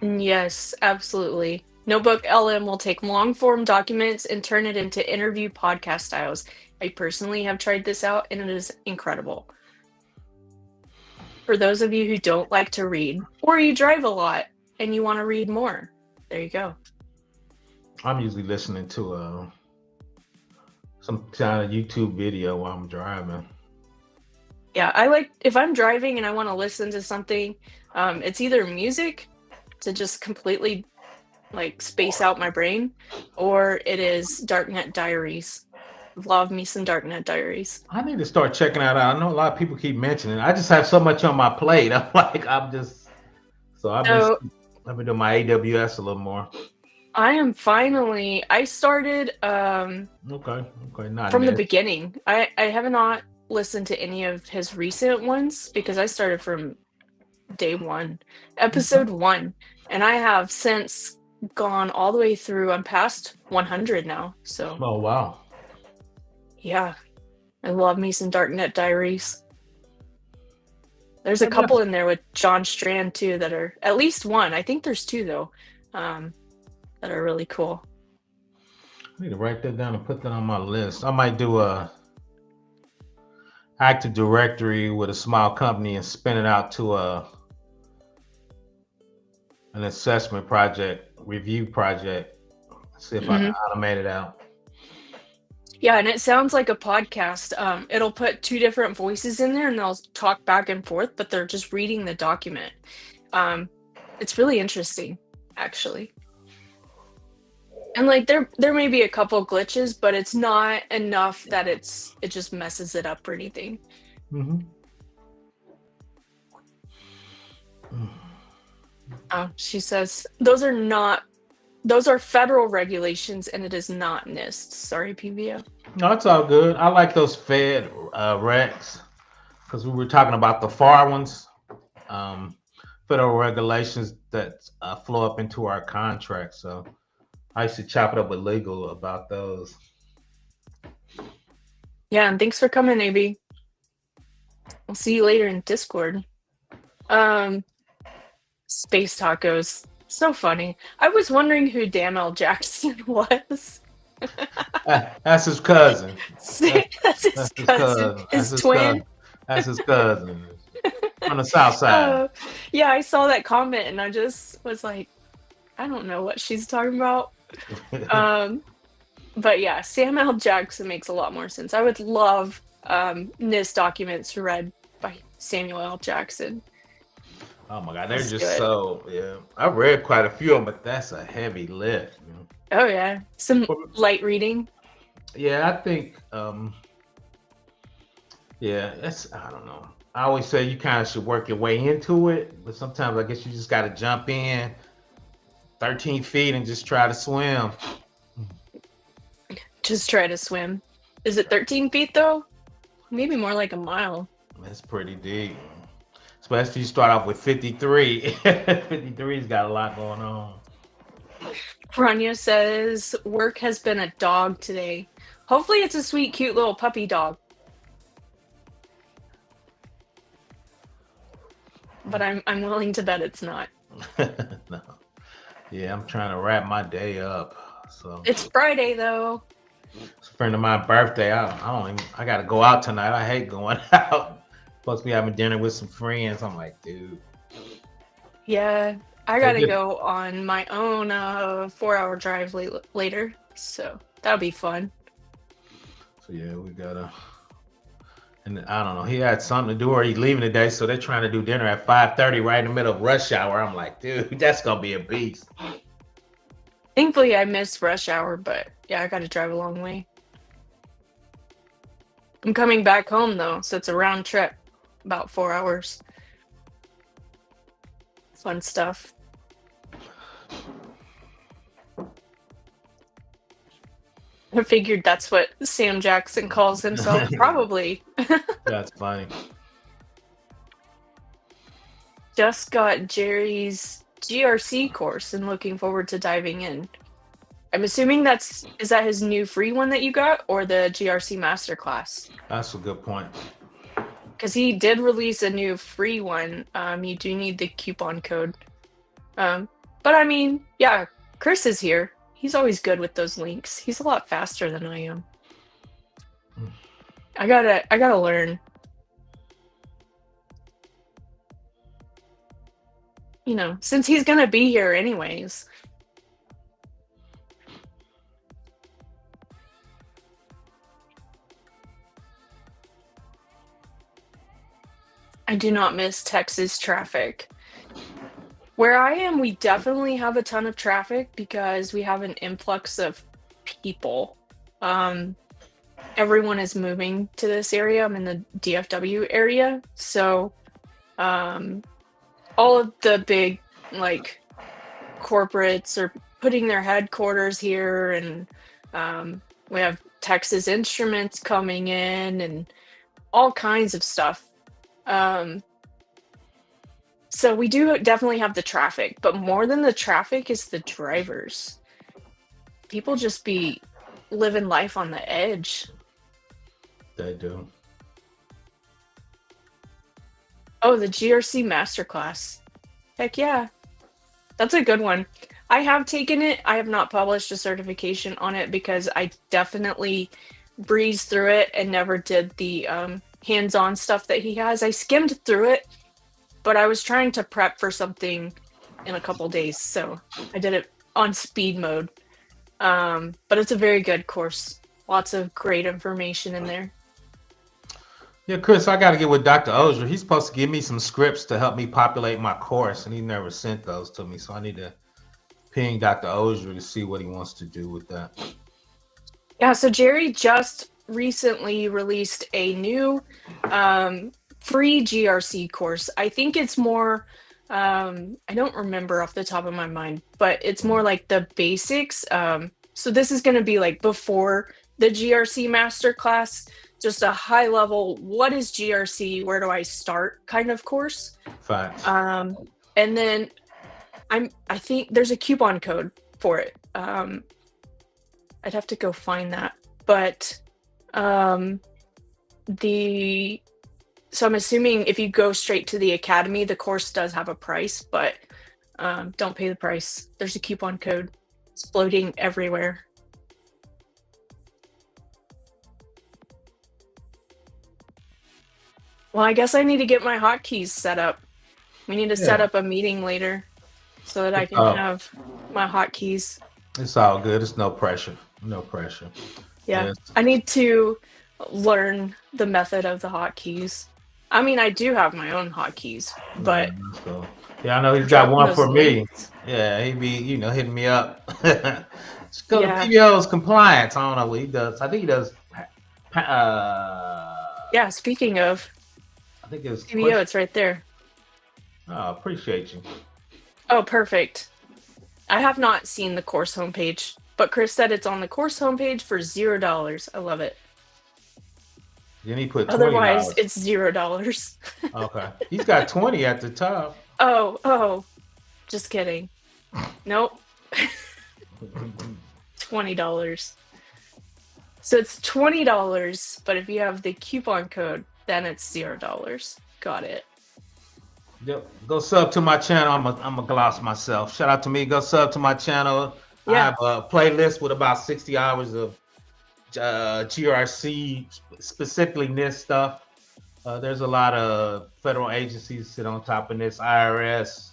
Yes, absolutely. Notebook LM will take long-form documents and turn it into interview podcast styles. I personally have tried this out, and it is incredible. For those of you who don't like to read, or you drive a lot and you want to read more, there you go. I'm usually listening to some kind of YouTube video while I'm driving. Yeah, I like, if I'm driving and I want to listen to something, it's either music to just completely like space out my brain, or it is Darknet Diaries. Love me some Darknet Diaries. I need to start checking that out. I know a lot of people keep mentioning it. I just have so much on my plate. I've been doing my AWS a little more. I started not from the beginning. I have not listened to any of his recent ones because I started from day 1, episode 1, and I have since gone all the way through. I'm past 100 now, so. Oh wow. Yeah, I love me some Darknet Diaries. There's a couple in there with John Strand too that are, at least one, I think there's 2 though, that are really cool. I need to write that down and put that on my list. I might do a Active Directory with a small company and spin it out to an assessment project, review project. See if I can automate it out. Yeah, and it sounds like a podcast. It'll put 2 different voices in there and they'll talk back and forth, but they're just reading the document. It's really interesting, actually. And like there may be a couple glitches, but it's not enough that it just messes it up or anything. Oh, she says those are federal regulations and it is not NIST. Sorry, PBO. No, it's all good. I like those Fed recs because we were talking about the FAR ones, federal regulations that flow up into our contract. So I used to chop it up with legal about those. Yeah, and thanks for coming, AB. I'll see you later in Discord. Space Tacos. So funny. I was wondering who Damel Jackson was. That's his cousin. That's his cousin. His twin. That's his cousin. On the south side. Yeah, I saw that comment and I just was like, I don't know what she's talking about. But yeah, Sam L. Jackson makes a lot more sense. I would love NIST documents read by Samuel L. Jackson. Oh my God, they're I've read quite a few of them, but that's a heavy lift. You know? Oh yeah, some light reading. Yeah, I think Yeah, I don't know. I always say you kind of should work your way into it, but sometimes I guess you just got to jump in 13 feet and just try to swim. Just try to swim. Is it 13 feet though? Maybe more like a mile. That's pretty deep. Especially if you start off with 53. 53's got a lot going on. Rania says work has been a dog today. Hopefully it's a sweet, cute little puppy dog. But I'm willing to bet it's not. No. Yeah, I'm trying to wrap my day up. So it's Friday though. It's a friend of mine's birthday. I gotta go out tonight. I hate going out. Supposed to be having dinner with some friends. I'm like, dude. Yeah, I gotta go on my own 4-hour drive later. So that'll be fun. So yeah, we gotta. And I don't know. He had something to do, or he's leaving today, so they're trying to do dinner at 5:30, right in the middle of rush hour. I'm like, dude, that's gonna be a beast. Thankfully, I missed rush hour, but yeah, I got to drive a long way. I'm coming back home though, so it's a round trip, about 4 hours. Fun stuff. I figured that's what Sam Jackson calls himself, probably. That's funny. Just got Jerry's GRC course and looking forward to diving in. I'm assuming is that his new free one that you got, or the GRC Masterclass? That's a good point. Because he did release a new free one. You do need the coupon code. But I mean, yeah, Chris is here. He's always good with those links. He's a lot faster than I am. I gotta learn. You know, since he's gonna be here anyways. I do not miss Texas traffic. Where I am, we definitely have a ton of traffic because we have an influx of people. Everyone is moving to this area. I'm in the DFW area. So all of the big like corporates are putting their headquarters here, and we have Texas Instruments coming in and all kinds of stuff. So we do definitely have the traffic, but more than the traffic is the drivers. People just be living life on the edge. They do. Oh, the GRC Masterclass. Heck yeah. That's a good one. I have taken it. I have not published a certification on it because I definitely breezed through it and never did the hands-on stuff that he has. I skimmed through it, but I was trying to prep for something in a couple days, so I did it on speed mode. But it's a very good course. Lots of great information in there. Yeah, Chris, I got to get with Dr. Ozier. He's supposed to give me some scripts to help me populate my course, and he never sent those to me, so I need to ping Dr. Ozier to see what he wants to do with that. Yeah, so Jerry just recently released a new free GRC course. I think it's more, I don't remember off the top of my mind, but it's more like the basics. So this is going to be like before the GRC Masterclass, just a high level, what is GRC, where do I start kind of course. Facts. And then I think there's a coupon code for it. I'd have to go find that, but so I'm assuming if you go straight to the academy, the course does have a price, but don't pay the price. There's a coupon code. It's floating everywhere. Well, I guess I need to get my hotkeys set up. We need to set up a meeting later so that I can have my hotkeys. It's all good. It's no pressure. No pressure. Yeah. Yes. I need to learn the method of the hotkeys. I mean, I do have my own hotkeys, but yeah, I know he's got one for me. Yeah, he be, hitting me up. Just go to PBO's compliance. I don't know what he does. I think he does Yeah, speaking of I think it's CBO, question. it's right there. Oh, appreciate you. Oh, perfect. I have not seen the course homepage, but Chris said it's on the course homepage for $0. I love it. Then he put Otherwise, $20. it's $0. Okay. He's got 20 at the top. Oh, just kidding. Nope. $20. So it's $20, but if you have the coupon code, then it's $0. Got it. Yep. Go sub to my channel. I'm a gloss myself. Shout out to me. Go sub to my channel. I Yeah. have a playlist with about 60 hours of GRC, specifically NIST stuff. There's a lot of federal agencies sit on top of NIST, IRS,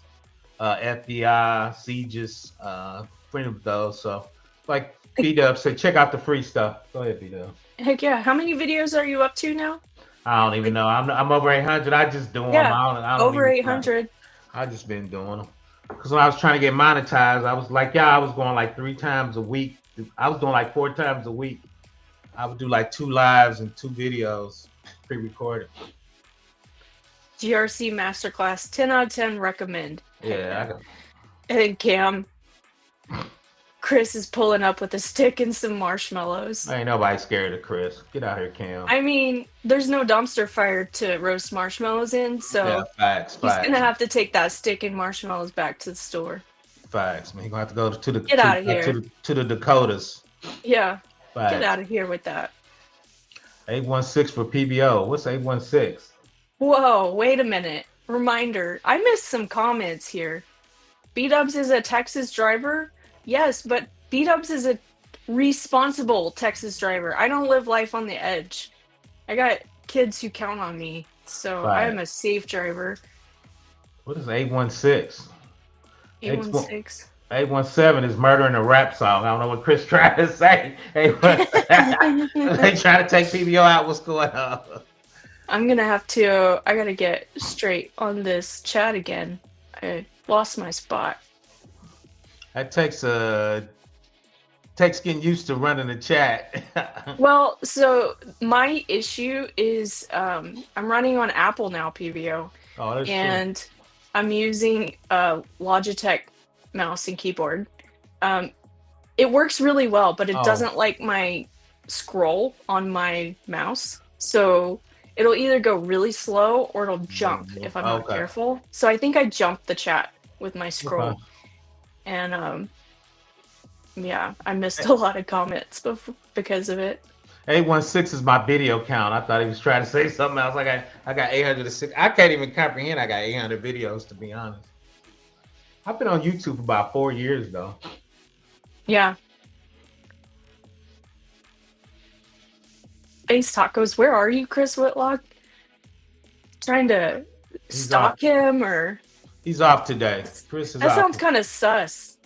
FBI, CISSP, freedom of those. So, like B-Dub said, check out the free stuff. Go ahead, B-Dub. Heck yeah. How many videos are you up to now? I don't even know. I'm over 800. I just do them. Yeah, I don't over even try. 800. I just been doing them. Because when I was trying to get monetized, I was like, yeah, I was going like 3 times a week. I was doing like 4 times a week. I would do like 2 lives and 2 videos pre-recorded. GRC Masterclass, 10 out of 10 recommend. Yeah. And then Cam, Chris is pulling up with a stick and some marshmallows. Ain't nobody scared of Chris. Get out here, Cam. I mean, there's no dumpster fire to roast marshmallows in, so yeah, facts. he's gonna have to take that stick and marshmallows back to the store. Facts, man. He's gonna have to go to the Get out of here. To the Dakotas. Yeah. Facts. Get out of here with that. 816 for PBO. What's 816? Whoa, wait a minute. Reminder, I missed some comments here. B-Dubs is a Texas driver? Yes, but B-Dubs is a responsible Texas driver. I don't live life on the edge. I got kids who count on me, so Right. I am a safe driver. What is 816? 816. 817 is murdering a rap song. I don't know what Chris tried to say. They trying to take PBO out. What's going on? I'm gonna have to. I gotta get straight on this chat again. I lost my spot. That takes getting used to running the chat. Well, so my issue is I'm running on Apple now, PBO. Oh, that's and true. I'm using a Logitech mouse and keyboard. It works really well, but it doesn't like my scroll on my mouse. So it'll either go really slow or it'll jump if I'm not careful. So I think I jumped the chat with my scroll. Okay. And yeah, I missed a lot of comments because of it. 816 is my video count. I thought he was trying to say something else. I got 806. I can't even comprehend I got 800 videos, to be honest. I've been on YouTube for about 4 years, though. Yeah. Face Tacos, where are you, Chris Whitlock? Trying to stalk him, or? He's off today. Chris is that off. Sounds kind of sus.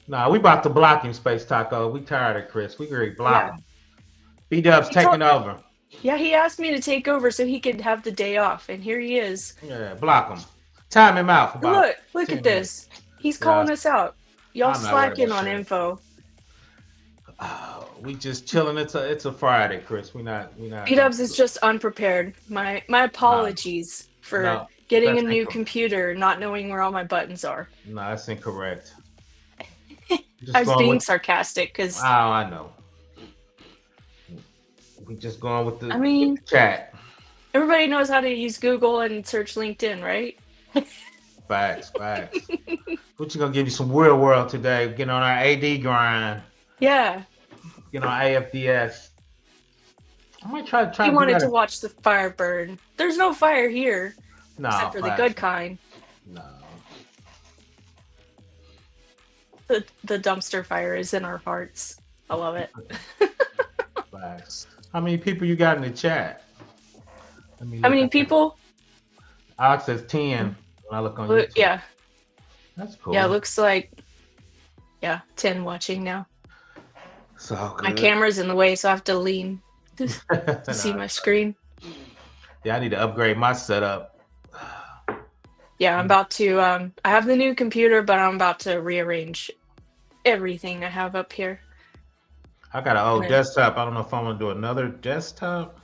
Nah, we about to block him, Space Taco. We tired of Chris. We already blocked him. B-Dub's taking over. Yeah, he asked me to take over so he could have the day off, and here he is. Yeah, block him. Time him out. For about look at this. He's calling us out. Y'all slacking on info. We just chilling. It's a Friday, Chris. We not. B-Dubs is just unprepared. My apologies for getting a new computer, not knowing where all my buttons are. No, that's incorrect. I was being sarcastic because. Oh, I know. We just going with the chat. Everybody knows how to use Google and search LinkedIn, right? Facts. What you gonna give you some real world today? Getting on our AD grind. Yeah. Get on AFDS. I might try. He wanted to watch the fire burn. There's no fire here. No, except for the good kind. No. The dumpster fire is in our hearts. I love it. Facts. How many people you got in the chat? How many people? Alex says 10 when I look on YouTube. Yeah. That's cool. Yeah, it looks like 10 watching now. So good. My camera's in the way, so I have to lean to see my screen. Yeah, I need to upgrade my setup. Yeah, I'm about to I have the new computer, but I'm about to rearrange everything I have up here. I got an old desktop. I don't know if I'm gonna do another desktop.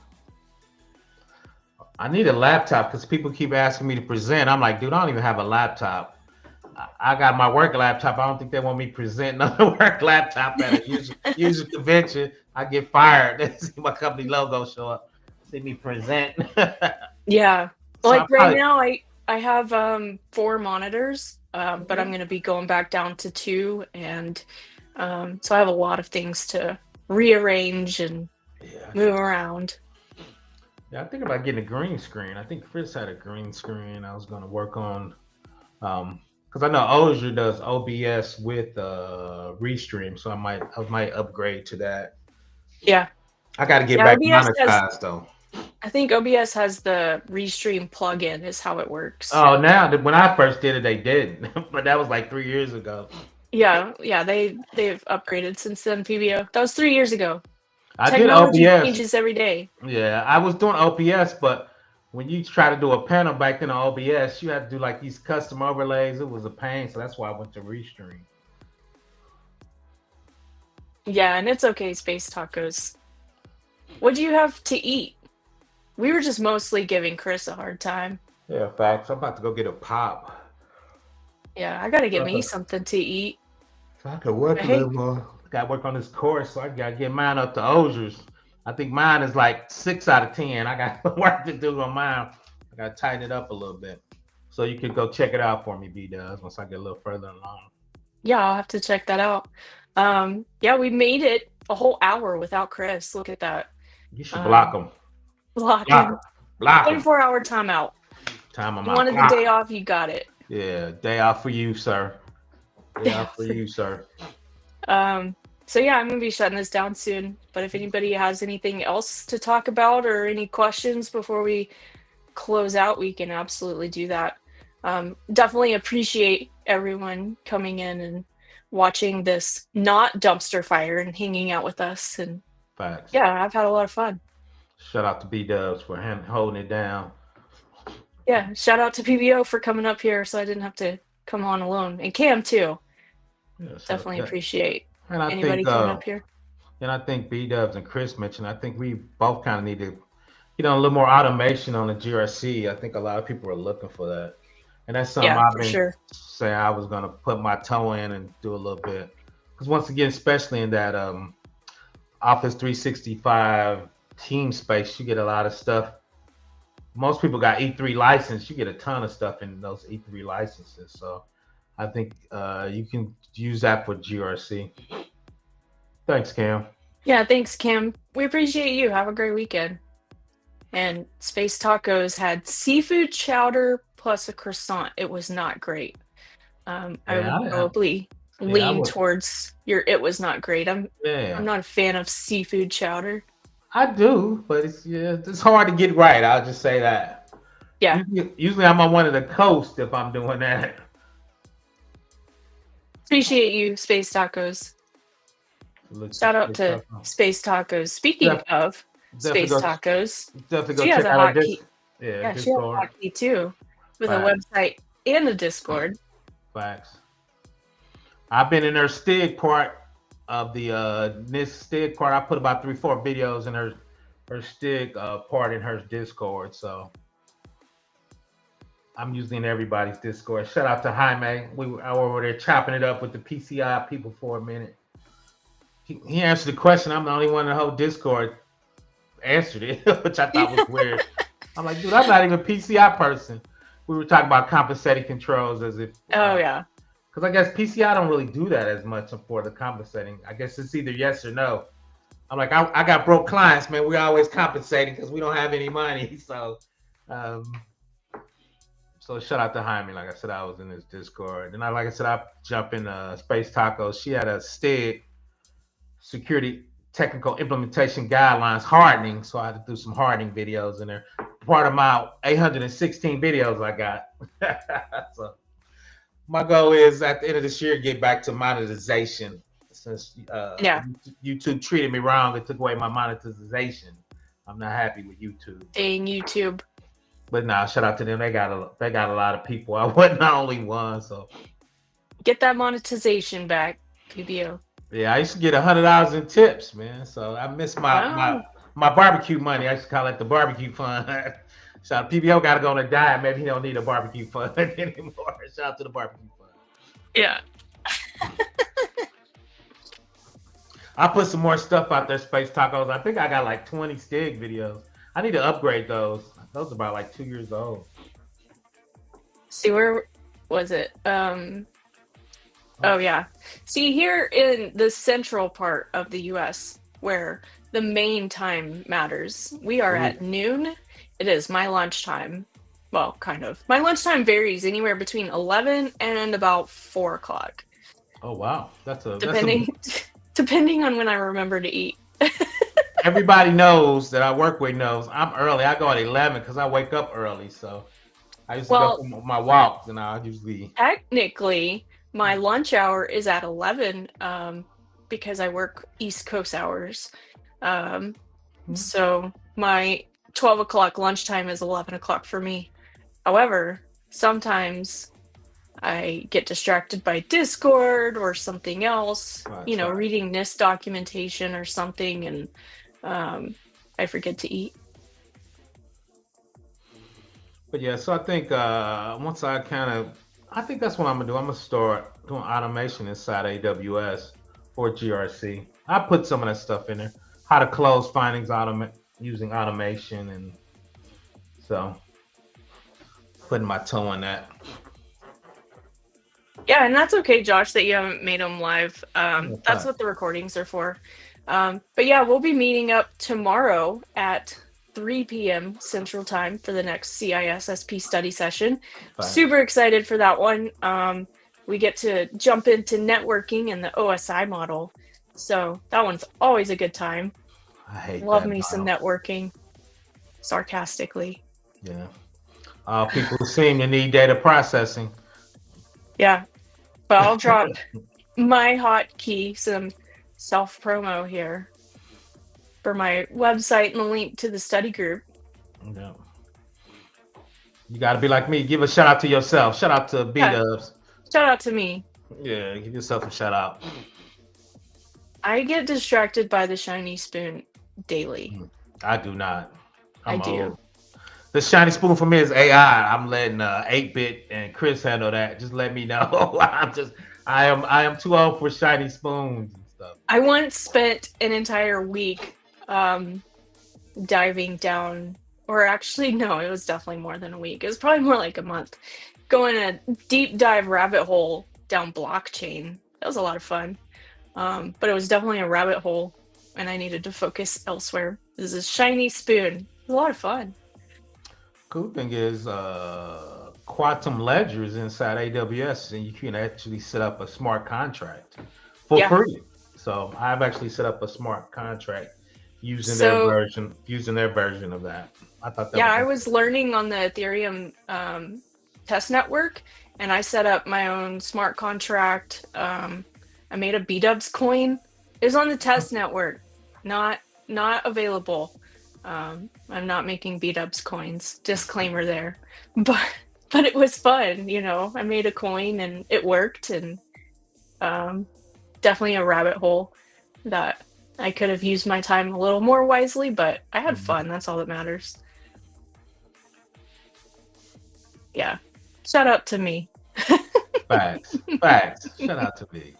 I need a laptop because people keep asking me to present. I'm like, dude, I don't even have a laptop. I got my work laptop. I don't think they want me presenting on a work laptop at a user convention. I get fired. They see my company logo show up, see me present. Yeah. So Like I right probably now I have 4 monitors, but I'm gonna be going back down to 2, and so I have a lot of things to rearrange and yeah, move around. yeah. I think about getting a green screen. I think Chris had a green screen. I was gonna work on because I know Azure does OBS with Restream, so I might upgrade to that. Yeah. I got to get Yeah, back OBS has monetized though. I think OBS has the Restream plugin is how it works. Oh, now when I first did it, they didn't, but that was like 3 years ago. Yeah, yeah, they've upgraded since then, PBO. That was 3 years ago. I did Technology OBS. changes every day. Yeah, I was doing OBS, but when you try to do a panel back in OBS, you had to do like these custom overlays. It was a pain, so that's why I went to Restream. Yeah, and it's okay, Space Tacos. What do you have to eat? We were just mostly giving Chris a hard time. Yeah, facts. I'm about to go get a pop. Yeah, I gotta get me So something to eat. I could work But a hey, little more. Got to work on this course, so I got to get mine up to Ozers. I think mine is like 6 out of 10. I got work to do on mine. I got to tighten it up a little bit. So you could go check it out for me, B-Dubs, once I get a little further along. yeah, I'll have to check that out. Yeah, we made it a whole hour without Chris. Look at that. You should block Um, them. Lock Block him. them. Block them. 24-hour timeout. Time on You my wanted the clock. day off, you got it. Yeah, day off for you, sir. Day off for you, sir. So yeah, I'm gonna be shutting this down soon. But if anybody has anything else to talk about or any questions before we close out, we can absolutely do that. Definitely appreciate everyone coming in and watching this not dumpster fire and hanging out with us. And Facts. yeah, I've had a lot of fun. Shout out to B-Dubs for him holding it down. Yeah, shout out to PBO for coming up here so I didn't have to come on alone. And Cam too. Yeah, so Definitely that, appreciate and I anybody think coming up here. B-Dubs and Chris mentioned, I think we both kind of need to, a little more automation on the GRC. I think a lot of people are looking for that. And that's something Yeah, I've for been sure. saying I was going to put my toe in and do a little bit. Because once again, especially in that Office 365 team space, you get a lot of stuff. Most people got E3 license. You get a ton of stuff in those E3 licenses. So I think you can use that for GRC. Thanks, Cam. Yeah, thanks, Cam. We appreciate you. Have a great weekend. And Space Tacos had seafood chowder plus a croissant. It was not great. I would probably lean towards your it was not great. I'm not a fan of seafood chowder. I do, but it's hard to get right. I'll just say that. Yeah. Usually I'm on one of the coast if I'm doing that. Appreciate you, Space Tacos. Shout out to Space Tacos. Speaking of Space Tacos, she has a hotkey. Yeah, she has a hotkey too, with a website and a Discord. Facts. I've been in her STIG part of the NIST STIG part. I put about 3-4 videos in her STIG part in her Discord. So I'm usually in everybody's Discord. Shout out to Jaime. We were over there chopping it up with the PCI people for a minute. He answered the question. I'm the only one in the whole Discord answered it, which I thought was weird. I'm like, dude, I'm not even a PCI person. We were talking about compensating controls as if. Oh, yeah. Because I guess PCI don't really do that as much for the compensating. I guess it's either yes or no. I'm like, I got broke clients, man. We're always compensating because we don't have any money. So shout out to Jaime. Like I said, I was in his Discord. And like I said, I jump in Space Tacos. She had a STIG, Security Technical Implementation Guidelines hardening. So I had to do some hardening videos in there. Part of my 816 videos I got. So my goal is at the end of this year, get back to monetization. Since YouTube treated me wrong, it took away my monetization. I'm not happy with YouTube. Dang YouTube. But nah, shout out to them. They got a lot of people. I wasn't the only one. So get that monetization back, PBO. Yeah, I used to get $100 in tips, man. So I miss my barbecue money. I used to call it the barbecue fund. Shout out PBO got to go on a diet. Maybe he don't need a barbecue fund anymore. Shout out to the barbecue fund. Yeah. I put some more stuff out there, Space Tacos. I think I got like 20 Stig videos. I need to upgrade those. Those are about like 2 years old. See, where was it? Oh yeah. See, here in the central part of the US where the main time matters, we are at noon. It is my lunchtime. Well, kind of. My lunchtime varies anywhere between 11 and about 4 o'clock. Oh wow, Depending on when I remember to eat. Everybody knows that I work with knows I'm early. I go at 11 because I wake up early. So I used to go for my walks, and I usually technically my lunch hour is at 11 because I work East Coast hours. So my 12 o'clock lunchtime is 11 o'clock for me. However, sometimes I get distracted by Discord or something else, reading NIST documentation or something, and I forget to eat. But yeah, so I think once I think that's what I'm gonna do. I'm gonna start doing automation inside AWS or GRC. I put some of that stuff in there. How to close findings using automation, and so putting my toe in that. Yeah, and that's okay, Josh, that you haven't made them live. That's what the recordings are for. But yeah, we'll be meeting up tomorrow at 3 p.m. Central Time for the next CISSP study session. Super excited for that one. We get to jump into networking and the OSI model. So that one's always a good time. I hate Love me some networking. Sarcastically. Yeah. People seem to need data processing. Yeah. But I'll drop my hotkey, some self-promo here for my website and the link to the study group. Yeah. You got to be like me. Give a shout out to yourself. Shout out to B-Dubs. Shout out to me. Yeah, give yourself a shout out. I get distracted by the shiny spoon daily. I do not. I do. Old. The shiny spoon for me is AI. I'm letting 8-Bit and Chris handle that. Just let me know. I am too old for shiny spoons and stuff. I once spent an entire week diving down, or actually no, it was definitely more than a week. It was probably more like a month, going a deep dive rabbit hole down blockchain. That was a lot of fun. But it was definitely a rabbit hole, and I needed to focus elsewhere. This is a shiny spoon. It was a lot of fun. Cool thing is quantum ledgers inside AWS, and you can actually set up a smart contract for free. So I've actually set up a smart contract using their version of that. I thought that I was learning on the Ethereum test network, and I set up my own smart contract. I made a B-Dubs coin. It was on the test network, not available. I'm not making B-Dubs coins. Disclaimer there, but it was fun. I made a coin and it worked, and definitely a rabbit hole that I could have used my time a little more wisely, but I had fun. That's all that matters. Yeah. Shout out to me. Facts. Shout out to me.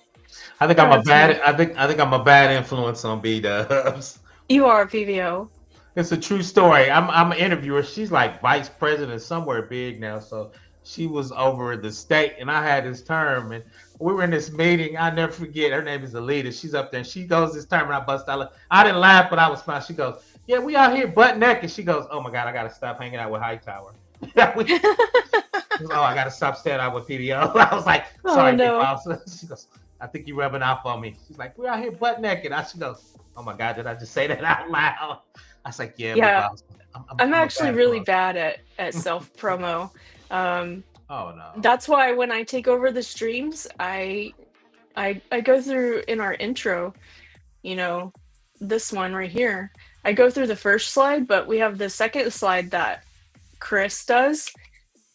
I think I'm a bad influence on B-Dubs. You are, PVO. It's a true story. I'm an interviewer. She's like vice president somewhere big now. So she was over the state, and I had this term, and we were in this meeting. I never forget. Her name is Alita. She's up there, and she goes this term, and I bust out. I didn't laugh, but I was fine. She goes, "Yeah, we out here butt naked." She goes, "Oh my God, I gotta stop hanging out with Hightower." I gotta stop staying out with PBO. I was like, "Sorry, no. boss." She goes, "I think you're rubbing off on me." She's like, "We're out here butt naked." She goes, "Oh my God, did I just say that out loud?" I was like, "Yeah." I'm actually really bad at self promo. Oh no. That's why when I take over the streams, I go through in our intro, this one right here. I go through the first slide, but we have the second slide that Chris does,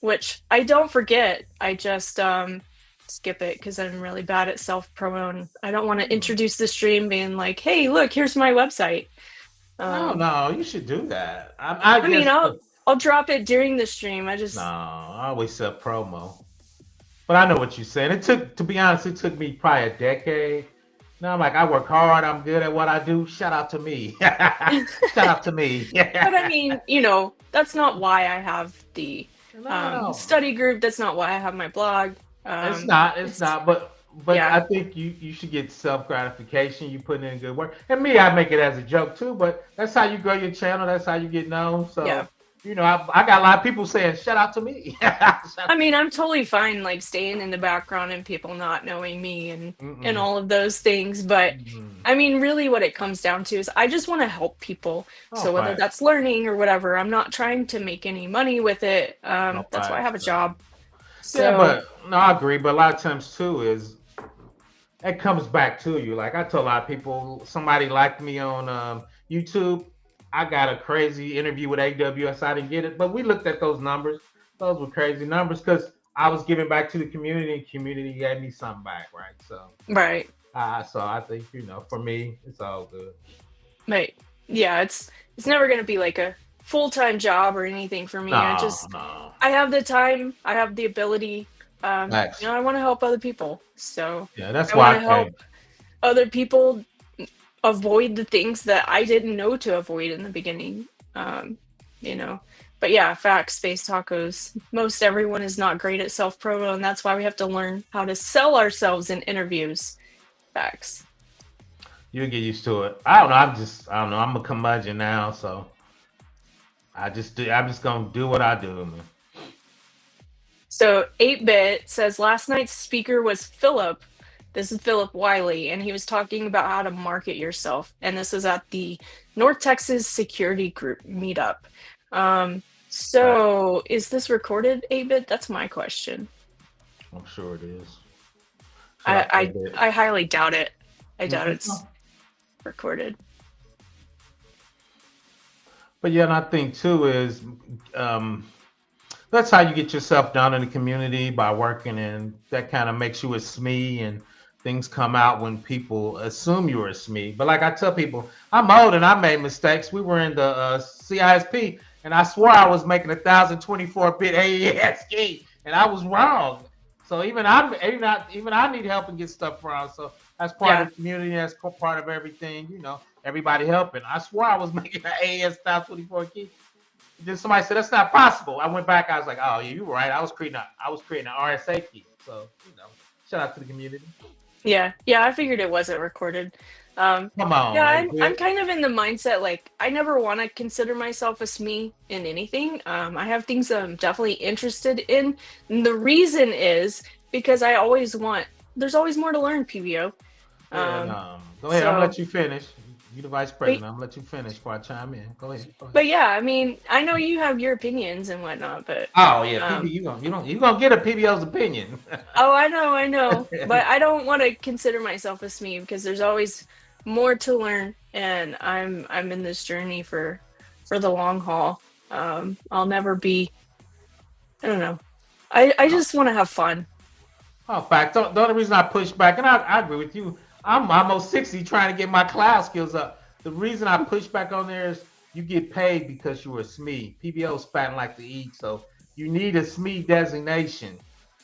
which I don't forget. I just skip it because I'm really bad at self promo, and I don't want to introduce the stream being like, "Hey, look, here's my website." No, you should do that. I'll drop it during the stream. I No, just I always sell promo. But I know what you're saying. To be honest, it took me probably a decade. Now I'm like, I work hard. I'm good at what I do. Shout out to me. Shout out to me. but I mean, that's not why I have the No, study group. That's not why I have my blog. it's not. It's It's not. But yeah, I think you should get self gratification. You put in good work. And me, I make it as a joke too. But that's how you grow your channel. That's how you get known. yeah. So I got a lot of people saying, "Shout out to me." I mean, I'm totally fine like staying in the background and people not knowing me and Mm-mm. all of those things. But Mm-mm. I mean, really, what it comes down to is I just want to help people. No So whether facts. that's learning or whatever, I'm not trying to make any money with it. No That's why I facts. have a job. Yeah, So but no, I agree. But a lot of times too is it comes back to you. Like I tell a lot of people, somebody liked me on YouTube. I got a crazy interview with AWS. I didn't get it, but we looked at those numbers. Those were crazy numbers because I was giving back to the community, and community gave me something back, right? right. So I think for me, it's all good. But yeah, it's never gonna be like a full-time job or anything for me. No, no, I have the time, I have the ability. Max. I want to help other people. So Yeah, that's I want why I to came. help other people avoid the things that I didn't know to avoid in the beginning. Um, you know. But yeah, facts, space tacos. Most everyone is not great at self-promo, and that's why we have to learn how to sell ourselves in interviews. Facts. You'll get used to it. I don't know. I don't know. I'm a curmudgeon now, so I'm just gonna do what I do, man. So 8-Bit says last night's speaker was Philip. This is Philip Wiley, and he was talking about how to market yourself. And this was at the North Texas Security Group meetup. Right. So is this recorded, 8-Bit? That's my question. I'm sure it is. Shout I out to I, Bit. I highly doubt it. I doubt it's Mhm. recorded. But yeah, and I think too is um, that's how you get yourself down in the community by working, and that kind of makes you a SME, and things come out when people assume you're a SME. But like I tell people, I'm old and I made mistakes. We were in the CISSP, and I swore I was making 1,024-bit AES key, and I was wrong. So even I need help and get stuff wrong. So that's part Yeah. of the community. That's part of everything. Everybody helping. I swore I was making an AES 1,024 key. Then somebody said that's not possible. I went back. I was like, oh yeah, you were right. I was creating an RSA key. So shout out to the community. Yeah. I figured it wasn't recorded. Come Yeah, on, hey, I'm good. kind of in the mindset like I never want to consider myself a SME in anything. I have things that I'm definitely interested in. And the reason is because there's always more to learn, PBO. Yeah, Um, no. Go ahead. I'm gonna so let you finish. You the vice but president. I'm gonna let you finish before I chime in. Go ahead. Go ahead. but yeah, I mean, I know you have your opinions and whatnot, but Oh yeah, PB. um, You gonna get a PBO's opinion. oh, I know, but I don't want to consider myself a SME because there's always more to learn, and I'm in this journey for the long haul. I'll never be. I don't know. I just want to have fun. Oh, fact. The only reason I push back, and I agree with you, I'm almost 60 trying to get my cloud skills up. The reason I push back on there is you get paid because you were a SME. PBO's spatting like to eat, so you need a SME designation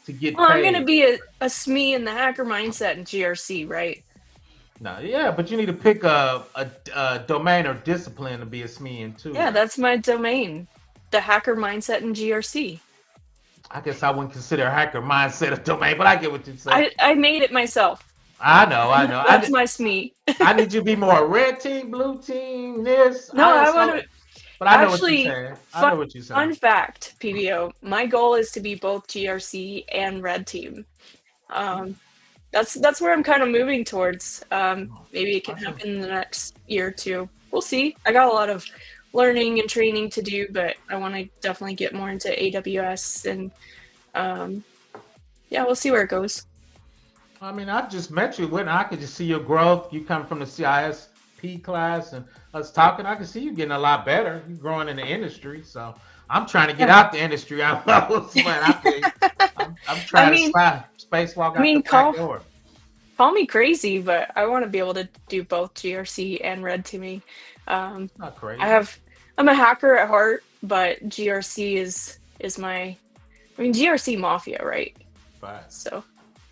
to get Well, I'm gonna paid. be a SME in the hacker mindset in GRC, right? No, yeah, but you need to pick a domain or discipline to be a SME in too, Yeah, right? that's my domain, the hacker mindset in GRC. I guess I wouldn't consider hacker mindset a domain, but I get what you're saying. I made it myself. I know, I know. That's my SME. I need you to be more red team, blue team, this, No, I want ISO. to But I know what you're actually. saying. I Fun know what you're fun saying. fact, PBO. My goal is to be both GRC and red team. Um, that's where I'm kind of moving towards. Maybe it can Awesome. happen in the next year or two. We'll see. I got a lot of learning and training to do, but I want to definitely get more into AWS and um, yeah, we'll see where it goes. I mean, I just met you when I could just see your growth. You come from the CISP class and us talking. I can see you getting a lot better. You growing in the industry. So I'm trying to get Yeah. out the industry. I know, man. I'm I trying to mean, spacewalk I out the mean, back door. call me crazy, but I want to be able to do both GRC and red teaming. Um, Not I crazy. have I'm a hacker at heart. but GRC is my, I mean, GRC Mafia, right? Right. So.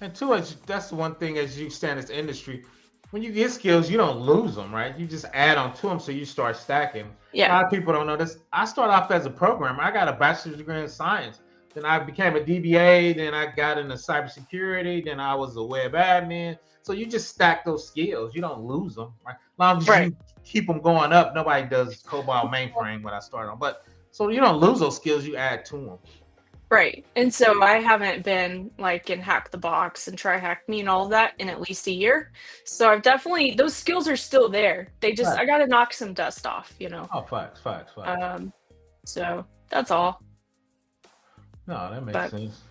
And two, that's the one thing as you stand in this industry, when you get skills, you don't lose them, right? You just add on to them, so you start stacking. A Yeah. lot of people don't know this. I started off as a programmer. I got a bachelor's degree in science. Then I became a DBA. Then I got into cybersecurity. Then I was a web admin. So you just stack those skills. You don't lose them, right? As long as Right. you keep them going up. Nobody does COBOL mainframe when I started on, but so you don't lose those skills. You add to them. Right. And so I haven't been like in Hack the Box and Try Hack Me and all of that in at least a year. So I've definitely, those skills are still there. They just, Right. I got to knock some dust off, you know? Oh, facts. So that's all. No, that makes sense.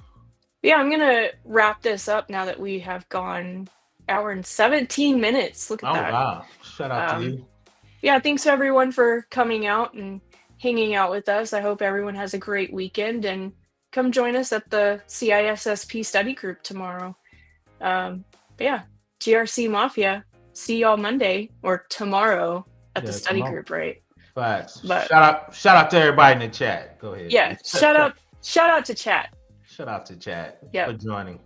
Yeah, I'm going to wrap this up now that we have gone hour and 17 minutes. Look at that. Oh, wow. Shout out to you. Yeah, thanks everyone for coming out and hanging out with us. I hope everyone has a great weekend, and come join us at the CISSP study group tomorrow. But yeah, GRC Mafia. See y'all Monday or tomorrow at the study group, right? Facts. But shout out to everybody in the chat. Go ahead. Yeah, shout out to chat. Shout out to chat Yep. for joining.